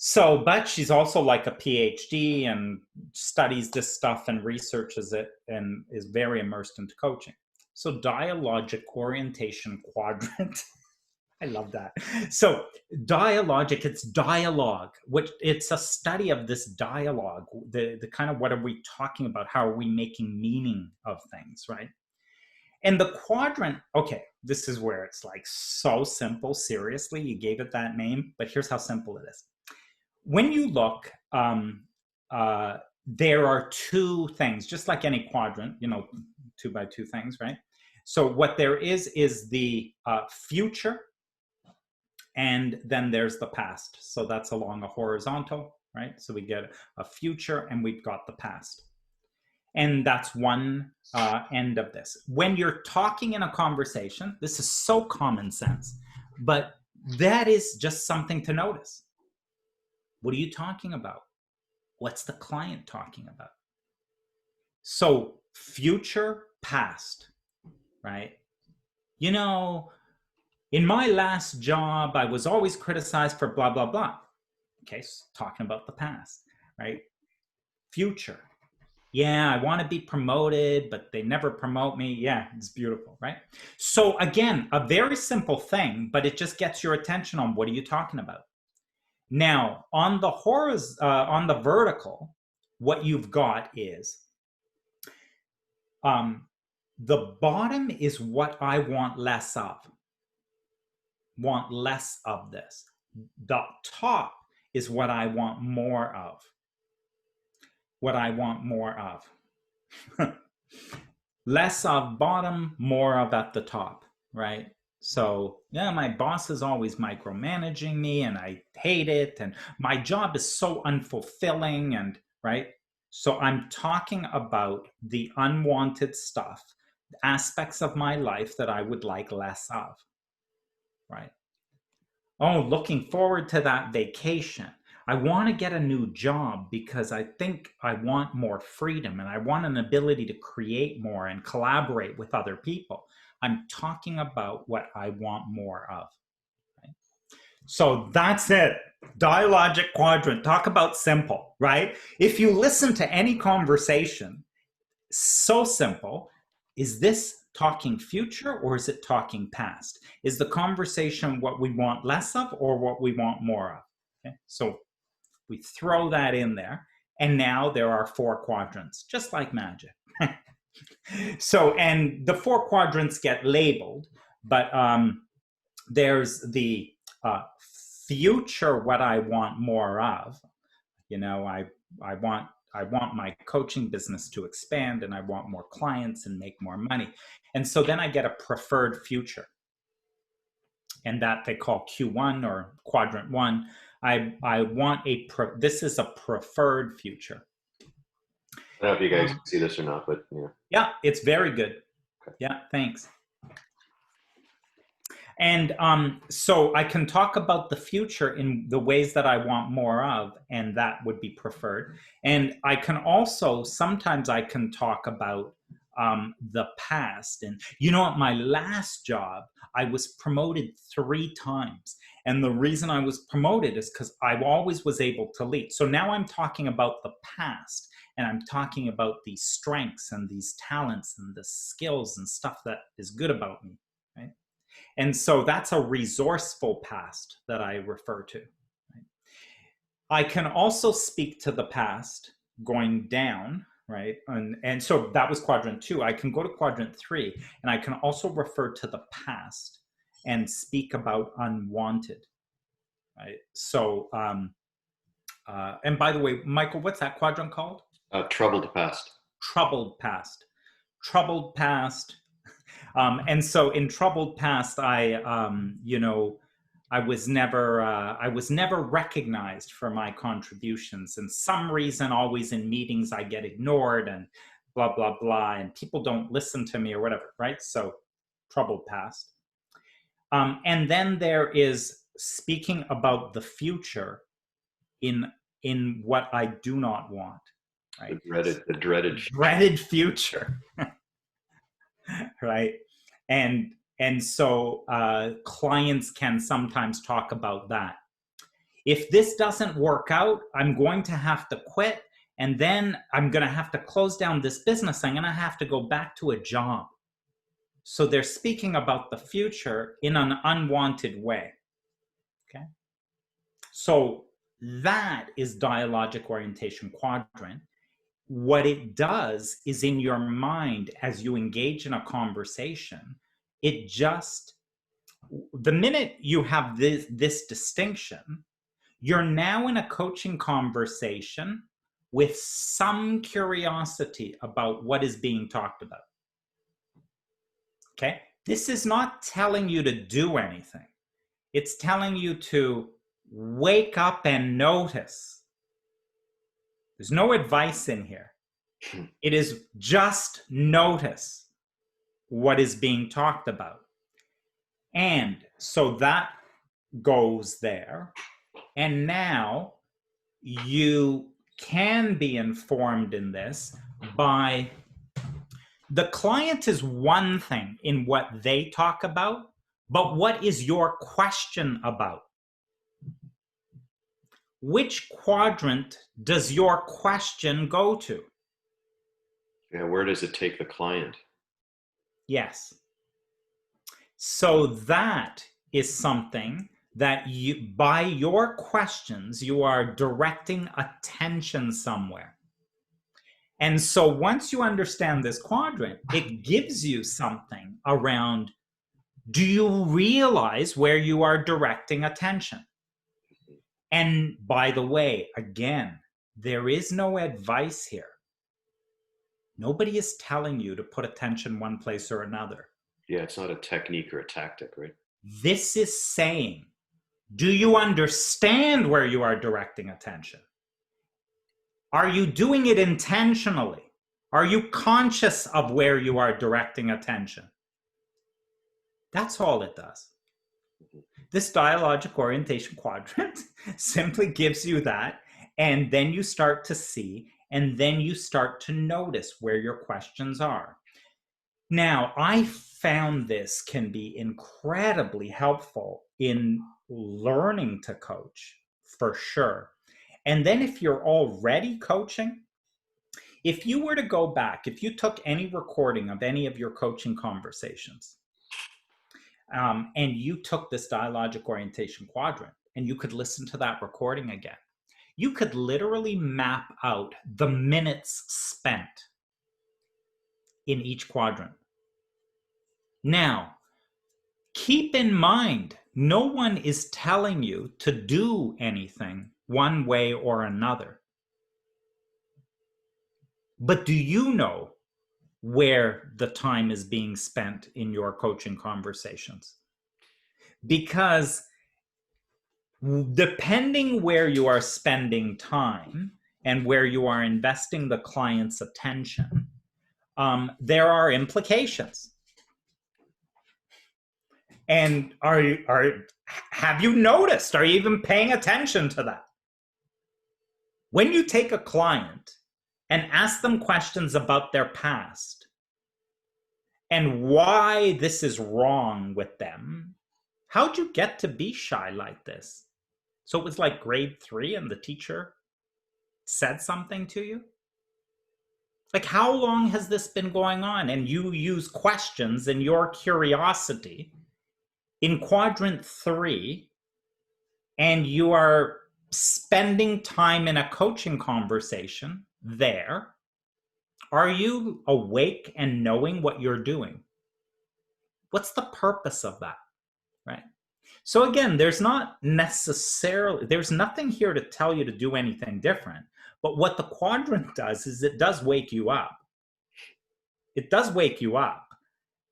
So, but she's also like a PhD and studies this stuff and researches it and is very immersed into coaching. So Dialogic Orientation Quadrant. I love that. So dialogic, it's dialogue, which it's a study of this dialogue, the kind of what are we talking about? How are we making meaning of things, right? And the quadrant, okay, this is where it's like so simple. Seriously, you gave it that name, but here's how simple it is. When you look, there are two things, just like any quadrant, you know, 2 by 2 things, right? So what there is the future, and then there's the past. So that's along a horizontal, right? So we get a future and we've got the past. And that's one end of this. When you're talking in a conversation, this is so common sense, but that is just something to notice. What are you talking about? What's the client talking about? So future, past, right? You know, in my last job, I was always criticized for blah, blah, blah. Okay, so talking about the past, right? Future. Yeah, I want to be promoted, but they never promote me. Yeah, it's beautiful, right? So again, a very simple thing, but it just gets your attention on what are you talking about? Now, on the vertical, what you've got is the bottom is what I want less of. Want less of this. The top is what I want more of. What I want more of. less of bottom, more of at the top, right? So yeah, my boss is always micromanaging me and I hate it. And my job is so unfulfilling and right. So I'm talking about the unwanted stuff, aspects of my life that I would like less of, right? Oh, looking forward to that vacation. I want to get a new job because I think I want more freedom and I want an ability to create more and collaborate with other people. I'm talking about what I want more of. Right? So that's it. Dialogic quadrant. Talk about simple, right? If you listen to any conversation, so simple. Is this talking future or is it talking past? Is the conversation what we want less of or what we want more of? Okay? So we throw that in there, and now there are 4 quadrants, just like magic. So, and the 4 quadrants get labeled, but there's the future, what I want more of. You know, I want my coaching business to expand, and I want more clients and make more money. And so then I get a preferred future, and that they call Q1 or quadrant 1. I want this is a preferred future. I don't know if you guys can see this or not, but yeah. Yeah, it's very good. Okay. Yeah, thanks. And so I can talk about the future in the ways that I want more of, and that would be preferred. And I can also, sometimes I can talk about the past. And you know, at my last job, I was promoted 3 times. And the reason I was promoted is because I always was able to lead. So now I'm talking about the past, and I'm talking about these strengths and these talents and the skills and stuff that is good about me, right? And so that's a resourceful past that I refer to. Right? I can also speak to the past going down, right? And so that was quadrant 2. I can go to quadrant 3, and I can also refer to the past and speak about unwanted, right? So, and by the way, Michael, what's that quadrant called? Troubled past. Troubled past. Troubled past. And so in troubled past, you know, I was never recognized for my contributions. And some reason, always in meetings, I get ignored and blah, blah, blah, and people don't listen to me or whatever, right? So troubled past. And then there is speaking about the future in what I do not want, right? The dreaded future. Right. And so clients can sometimes talk about that. If this doesn't work out, I'm going to have to quit, and then I'm going to have to close down this business. I'm going to have to go back to a job. So they're speaking about the future in an unwanted way. Okay. So that is dialogic orientation quadrant. What it does is, in your mind, as you engage in a conversation, it just, the minute you have this distinction, you're now in a coaching conversation with some curiosity about what is being talked about. Okay? This is not telling you to do anything. It's telling you to wake up and notice. There's no advice in here. It is just notice what is being talked about. And so that goes there. And now you can be informed in this by the client is one thing in what they talk about, but what is your question about? Which quadrant does your question go to? Yeah, where does it take the client? Yes. So that is something that you, by your questions, you are directing attention somewhere. And so once you understand this quadrant, it gives you something around, do you realize where you are directing attention? And by the way, again, there is no advice here. Nobody is telling you to put attention one place or another. Yeah, it's not a technique or a tactic, right? This is saying, do you understand where you are directing attention? Are you doing it intentionally? Are you conscious of where you are directing attention? That's all it does. This dialogic orientation quadrant simply gives you that, and then you start to see, and then you start to notice where your questions are. Now, I found this can be incredibly helpful in learning to coach, for sure. And then if you're already coaching, if you were to go back, if you took any recording of any of your coaching conversations, and you took this dialogic orientation quadrant, and you could listen to that recording again, you could literally map out the minutes spent in each quadrant. Now, keep in mind, no one is telling you to do anything one way or another. But do you know where the time is being spent in your coaching conversations? Because depending where you are spending time and where you are investing the client's attention, there are implications. And have you noticed? Are you even paying attention to that? When you take a client and ask them questions about their past and why this is wrong with them, how'd you get to be shy like this? So it was like grade 3 and the teacher said something to you? Like, how long has this been going on? And you use questions and your curiosity in quadrant 3, and you are spending time in a coaching conversation there. Are you awake and knowing what you're doing? What's the purpose of that, right? So again, there's nothing here to tell you to do anything different. But what the quadrant does is it does wake you up. It does wake you up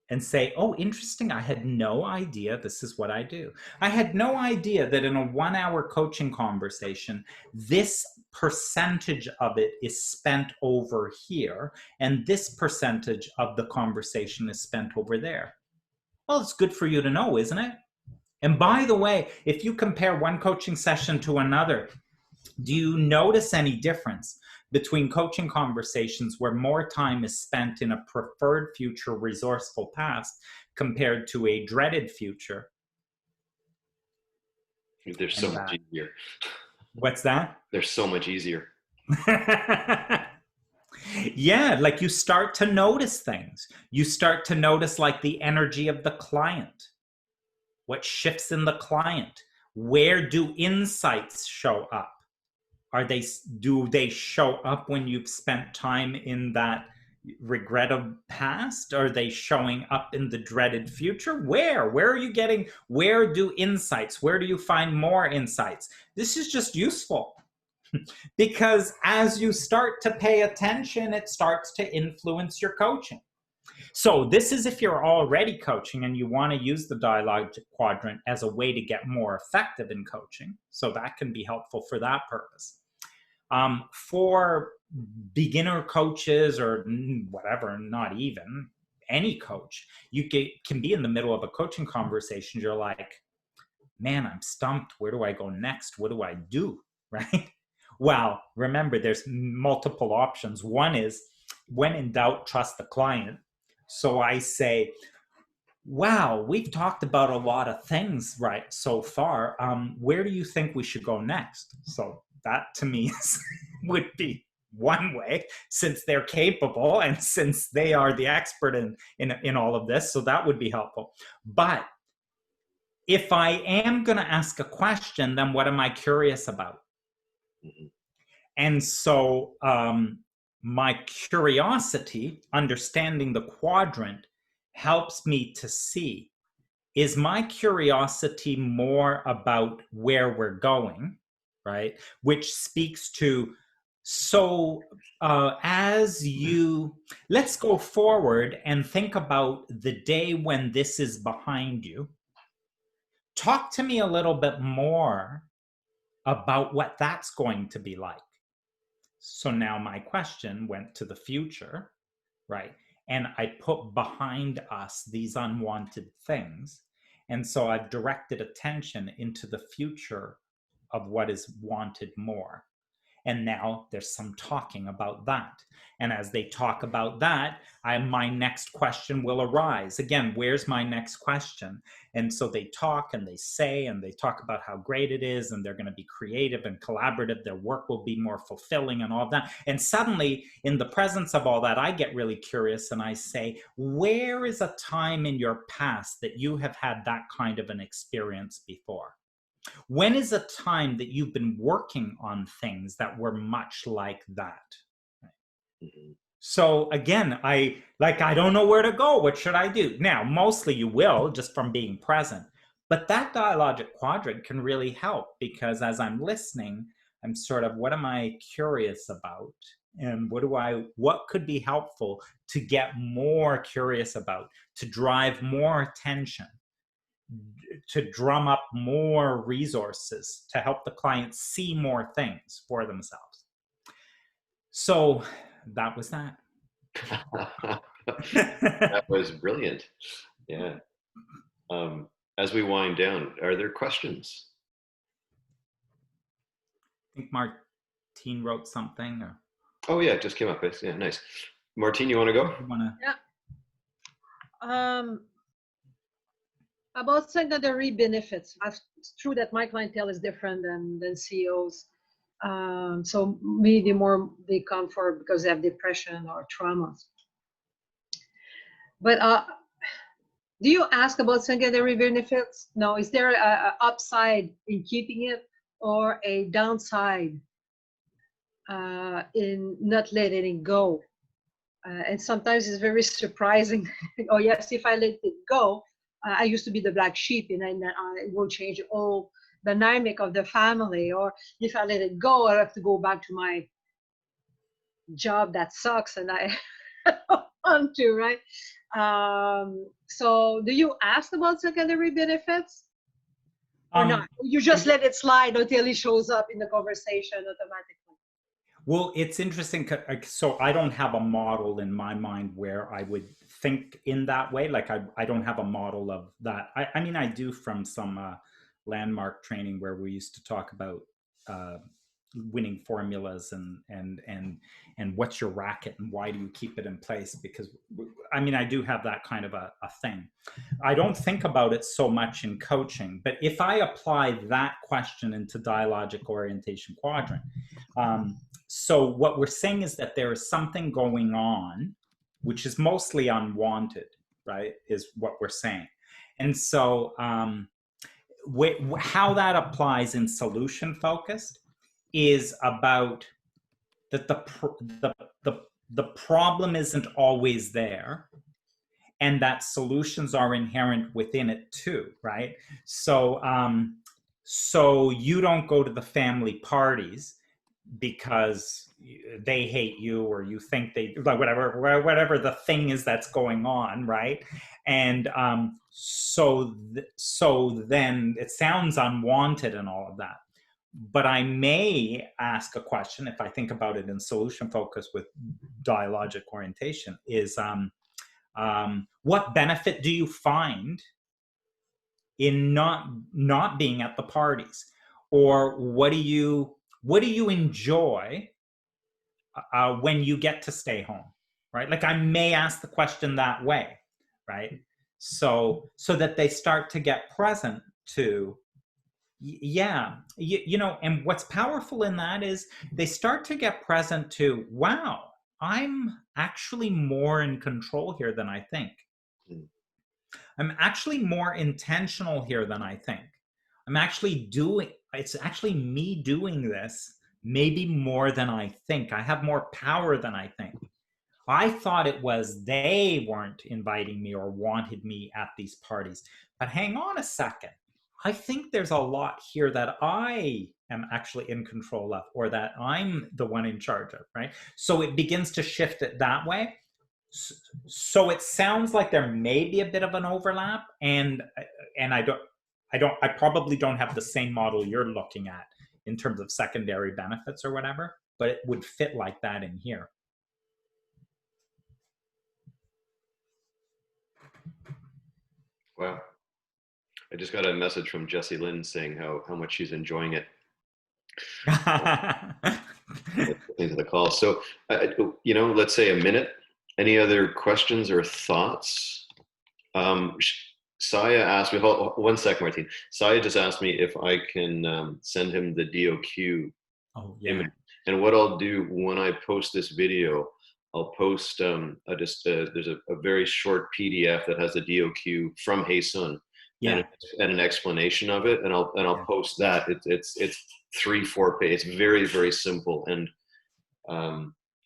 and say, oh, interesting, I had no idea this is what I do. I had no idea that in a 1-hour coaching conversation, this percentage of it is spent over here, and this percentage of the conversation is spent over there. Well, it's good for you to know, isn't it? And by the way, if you compare one coaching session to another, do you notice any difference between coaching conversations where more time is spent in a preferred future resourceful past compared to a dreaded future? They're so much easier. What's that? They're so much easier. Yeah, like you start to notice things. You start to notice like the energy of the client, what shifts in the client. Where do insights show up? Do they show up when you've spent time in that regret of past? Are they showing up in the dreaded future? Where are you getting, where do insights, where do you find more insights? This is just useful because as you start to pay attention, it starts to influence your coaching. So this is if you're already coaching and you want to use the dialogic quadrant as a way to get more effective in coaching. So that can be helpful for that purpose. For beginner coaches or whatever, not even any coach, you can be in the middle of a coaching conversation. You're like, man, I'm stumped. Where do I go next? What do I do? Right? Well, remember, there's multiple options. One is, when in doubt, trust the client. So I say, wow, we've talked about a lot of things right so far. Where do you think we should go next? So that to me would be one way, since they're capable and since they are the expert in all of this. So that would be helpful. But if I am going to ask a question, then what am I curious about? Mm-hmm. And so my curiosity, understanding the quadrant, helps me to see, is my curiosity more about where we're going, right? Which speaks to So let's go forward and think about the day when this is behind you. Talk to me a little bit more about what that's going to be like. So now my question went to the future, right? And I put behind us these unwanted things. And so I've directed attention into the future of what is wanted more. And now there's some talking about that. And as they talk about that, my next question will arise. Again, where's my next question? And so they talk and they say, and they talk about how great it is, and they're going to be creative and collaborative. Their work will be more fulfilling and all of that. And suddenly, in the presence of all that, I get really curious and I say, where is a time in your past that you have had that kind of an experience before? When is a time that you've been working on things that were much like that? Mm-hmm. So again, I don't know where to go. What should I do? Now, mostly you will, just from being present. But that dialogic quadrant can really help, because as I'm listening, I'm sort of, what am I curious about? And what could be helpful to get more curious about, to drive more attention, to drum up more resources to help the client see more things for themselves. So that was that. That was brilliant. Yeah. As we wind down, are there questions? I think Martine wrote something. Or... Oh yeah, it just came up. Yeah, nice. Martine, you want to go? Yeah. About secondary benefits, it's true that my clientele is different than CEOs. So maybe more they come for because they have depression or traumas. But do you ask about secondary benefits? No, is there a upside in keeping it or a downside in not letting it go? And sometimes it's very surprising. Oh yes, if I let it go, I used to be the black sheep, and it will change the whole dynamic of the family. Or if I let it go, I have to go back to my job that sucks, and I don't want to, right? So do you ask about secondary benefits? Or not? You just let it slide until it shows up in the conversation automatically? Well, it's interesting. So I don't have a model in my mind where I would think in that way. Like I don't have a model of that. I mean, I do from some landmark training where we used to talk about winning formulas and what's your racket and why do you keep it in place? Because I mean, I do have that kind of a thing. I don't think about it so much in coaching, but if I apply that question into Dialogic Orientation Quadrant, so what we're saying is that there is something going on, which is mostly unwanted, right, is what we're saying. And so how that applies in solution focused is about that the problem isn't always there, and that solutions are inherent within it too, right? So so you don't go to the family parties because they hate you or you think they like whatever the thing is that's going on, right? And so then it sounds unwanted and all of that. But I may ask a question, if I think about it in solution focus with dialogic orientation, is what benefit do you find in not being at the parties? Or what do you enjoy when you get to stay home, right? Like I may ask the question that way, right? So that they start to get present to, yeah, you know, and what's powerful in that is they start to get present to, wow, I'm actually more in control here than I think. I'm actually more intentional here than I think. It's actually me doing this maybe more than I think. I have more power than I think. I thought it was they weren't inviting me or wanted me at these parties. But hang on a second. I think there's a lot here that I am actually in control of, or that I'm the one in charge of, right? So it begins to shift it that way. So it sounds like there may be a bit of an overlap, and I probably don't have the same model you're looking at in terms of secondary benefits or whatever, but it would fit like that in here. Wow. I just got a message from Jessie Lynn saying how much she's enjoying it. Into the call. So, you know, let's say a minute. Any other questions or thoughts? Saya asked me, hold 1 second, Martin. Saya just asked me if I can send him the DOQ image. And what I'll do when I post this video, I'll post there's a very short PDF that has the DOQ from Hae-Sun and an explanation of it, and I'll post that. It's 3-4 pages. It's very, very simple, and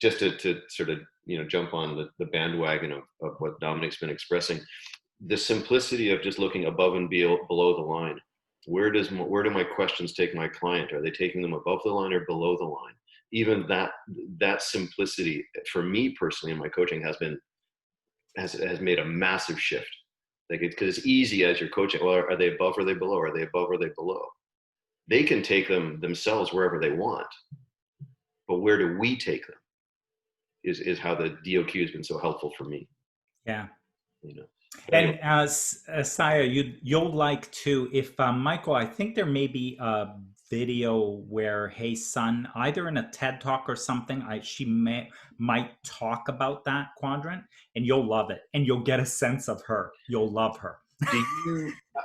just to sort of, you know, jump on the bandwagon of what Dominic's been expressing, the simplicity of just looking above and below the line. Where do my questions take my client? Are they taking them above the line or below the line? Even that simplicity for me personally in my coaching has made a massive shift. Like, because it's easy as you're coaching. Well, are they above or are they below? Are they above or are they below? They can take them themselves wherever they want, but where do we take them? Is how the DOQ has been so helpful for me. Yeah. You know. And as Saya, you'll like to, if Michael, I think there may be a video where Hae-Sun, either in a TED Talk or something, she might talk about that quadrant, and you'll love it, and you'll get a sense of her. You'll love her.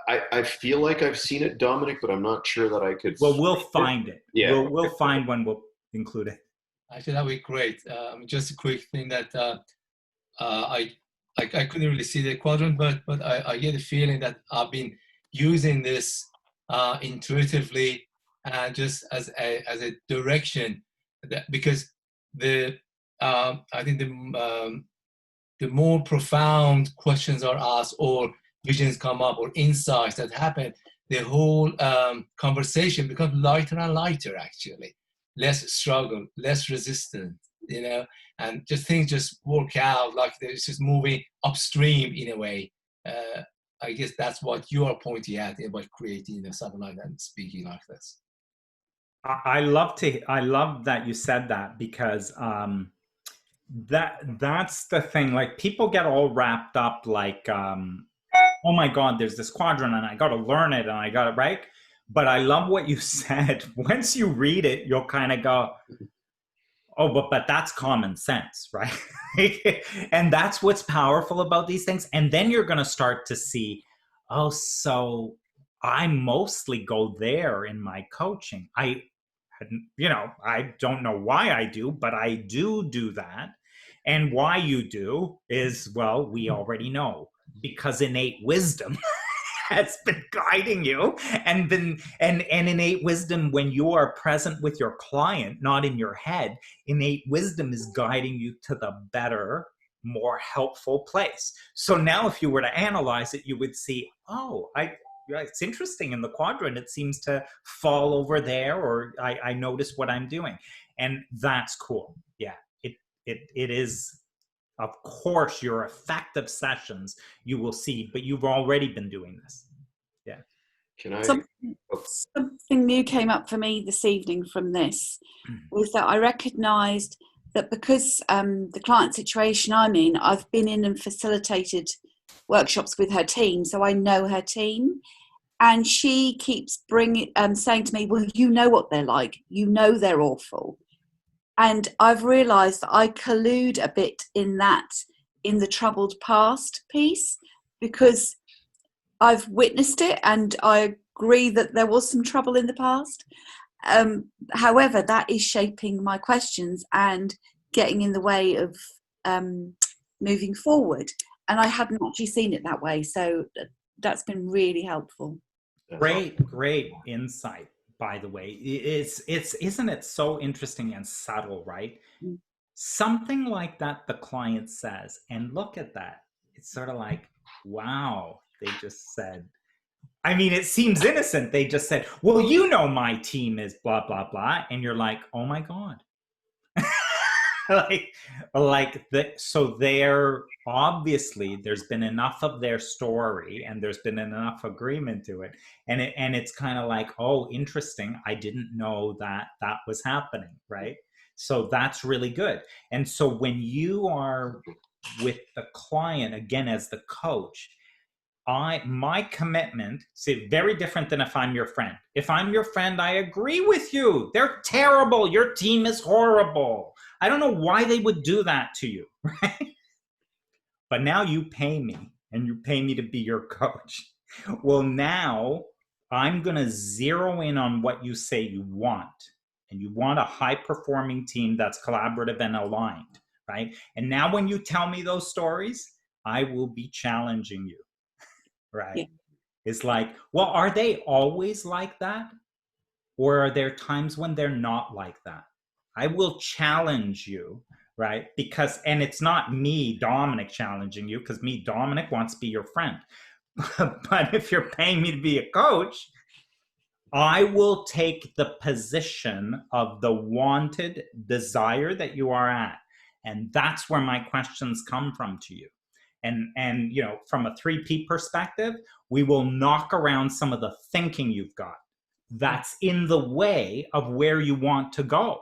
I feel like I've seen it, Dominic, but I'm not sure that I could. Well, we'll find it. Yeah, we'll find one. We'll include it. Actually, that would be great. Just a quick thing that I couldn't really see the quadrant, but I get a feeling that I've been using this intuitively and just as a direction, because I think the more profound questions are asked or visions come up or insights that happen, the whole conversation becomes lighter and lighter, actually. Less struggle, less resistance, you know, and just things just work out like it's just moving upstream in a way. I guess that's what you are pointing at by creating something like that and speaking like this. I love that you said that, because that's the thing. Like, people get all wrapped up like, oh my God, there's this quadrant and I got to learn it and I got it right. But I love what you said. Once you read it, you'll kind of go, oh, but that's common sense, right? And that's what's powerful about these things. And then you're going to start to see, oh, so I mostly go there in my coaching. I don't know why I do, but I do that. And why you do is, well, we already know, because innate wisdom has been guiding you, and innate wisdom, when you are present with your client, not in your head, innate wisdom is guiding you to the better, more helpful place. So now if you were to analyze it, you would see, oh, it's interesting in the quadrant, it seems to fall over there, or I notice what I'm doing. And that's cool. Yeah, it is. Of course, your effective sessions you will see, but you've already been doing this. Yeah. Something new came up for me this evening from this, was that I recognised that because the client situation I'm in, I've been in and facilitated workshops with her team, so I know her team, and she keeps saying to me, well, you know what they're like, you know they're awful. And I've realised that I collude a bit in the troubled past piece, because I've witnessed it and I agree that there was some trouble in the past. However, that is shaping my questions and getting in the way of moving forward. And I hadn't actually seen it that way. So that's been really helpful. Great insight. By the way, isn't it so interesting and subtle, right? Something like that the client says, and look at that. It's sort of like, wow, they just said, I mean, it seems innocent. They just said, well, you know, my team is blah, blah, blah. And you're like, oh my God. So they're obviously, there's been enough of their story and there's been enough agreement to it. And it's kind of like, oh, interesting. I didn't know that was happening. Right. So that's really good. And so when you are with the client, again, as the coach, my commitment, see, very different than if I'm your friend. If I'm your friend, I agree with you. They're terrible. Your team is horrible. I don't know why they would do that to you, right? But now you pay me, and you pay me to be your coach. Well, now I'm going to zero in on what you say you want. And you want a high-performing team that's collaborative and aligned, right? And now when you tell me those stories, I will be challenging you. Right. Yeah. It's like, well, are they always like that? Or are there times when they're not like that? I will challenge you, right? Because, and it's not me, Dominic, challenging you, because me, Dominic, wants to be your friend. But if you're paying me to be a coach, I will take the position of the wanted desire that you are at. And that's where my questions come from to you. And you know, from a 3P perspective, we will knock around some of the thinking you've got that's in the way of where you want to go.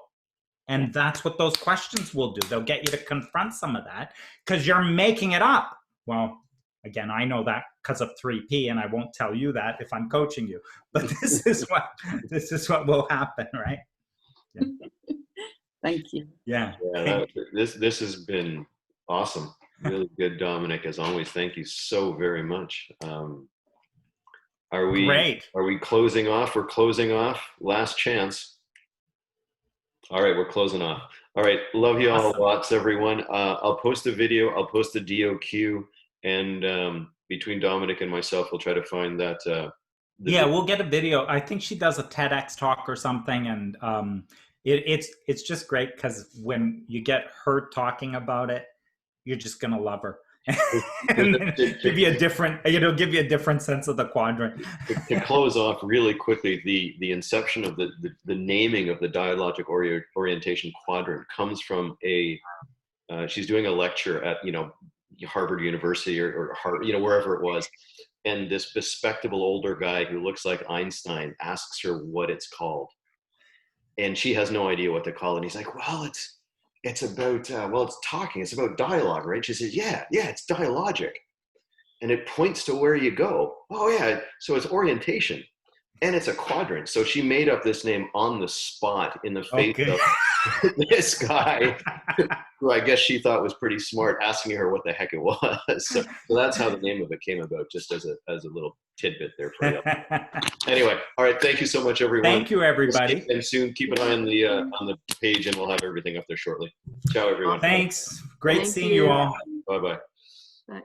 And that's what those questions will do. They'll get you to confront some of that because you're making it up. Well, again, I know that because of 3P, and I won't tell you that if I'm coaching you. But this is what will happen, right? Yeah. Thank you. Yeah. This has been awesome. Really good, Dominic, as always. Thank you so very much. Are we closing off? We're closing off. Last chance. All right, we're closing off. All right, love you all lots, everyone. I'll post a video. I'll post a DOQ, and between Dominic and myself, we'll try to find that. We'll get a video. I think she does a TEDx talk or something, and it's just great because when you get her talking about it, you're just gonna love her. And give you a different sense of the quadrant. To close off really quickly, the inception of the naming of the Dialogic Orientation Quadrant comes from she's doing a lecture at Harvard University or Harvard, wherever it was, and this bespectable older guy who looks like Einstein asks her what it's called, and she has no idea what to call it. And he's like, well, it's about, it's talking, it's about dialogue, right? She says, yeah, it's dialogic. And it points to where you go. Oh yeah, so it's orientation. And it's a quadrant. So she made up this name on the spot in the face of this guy, who I guess she thought was pretty smart, asking her what the heck it was. So that's how the name of it came about, just as a little tidbit there for you. Anyway, all right, thank you so much, everyone. Thank you, everybody. And soon, keep an eye on the page, and we'll have everything up there shortly. Ciao, everyone. Thanks. Great seeing you all. Bye-bye. Bye.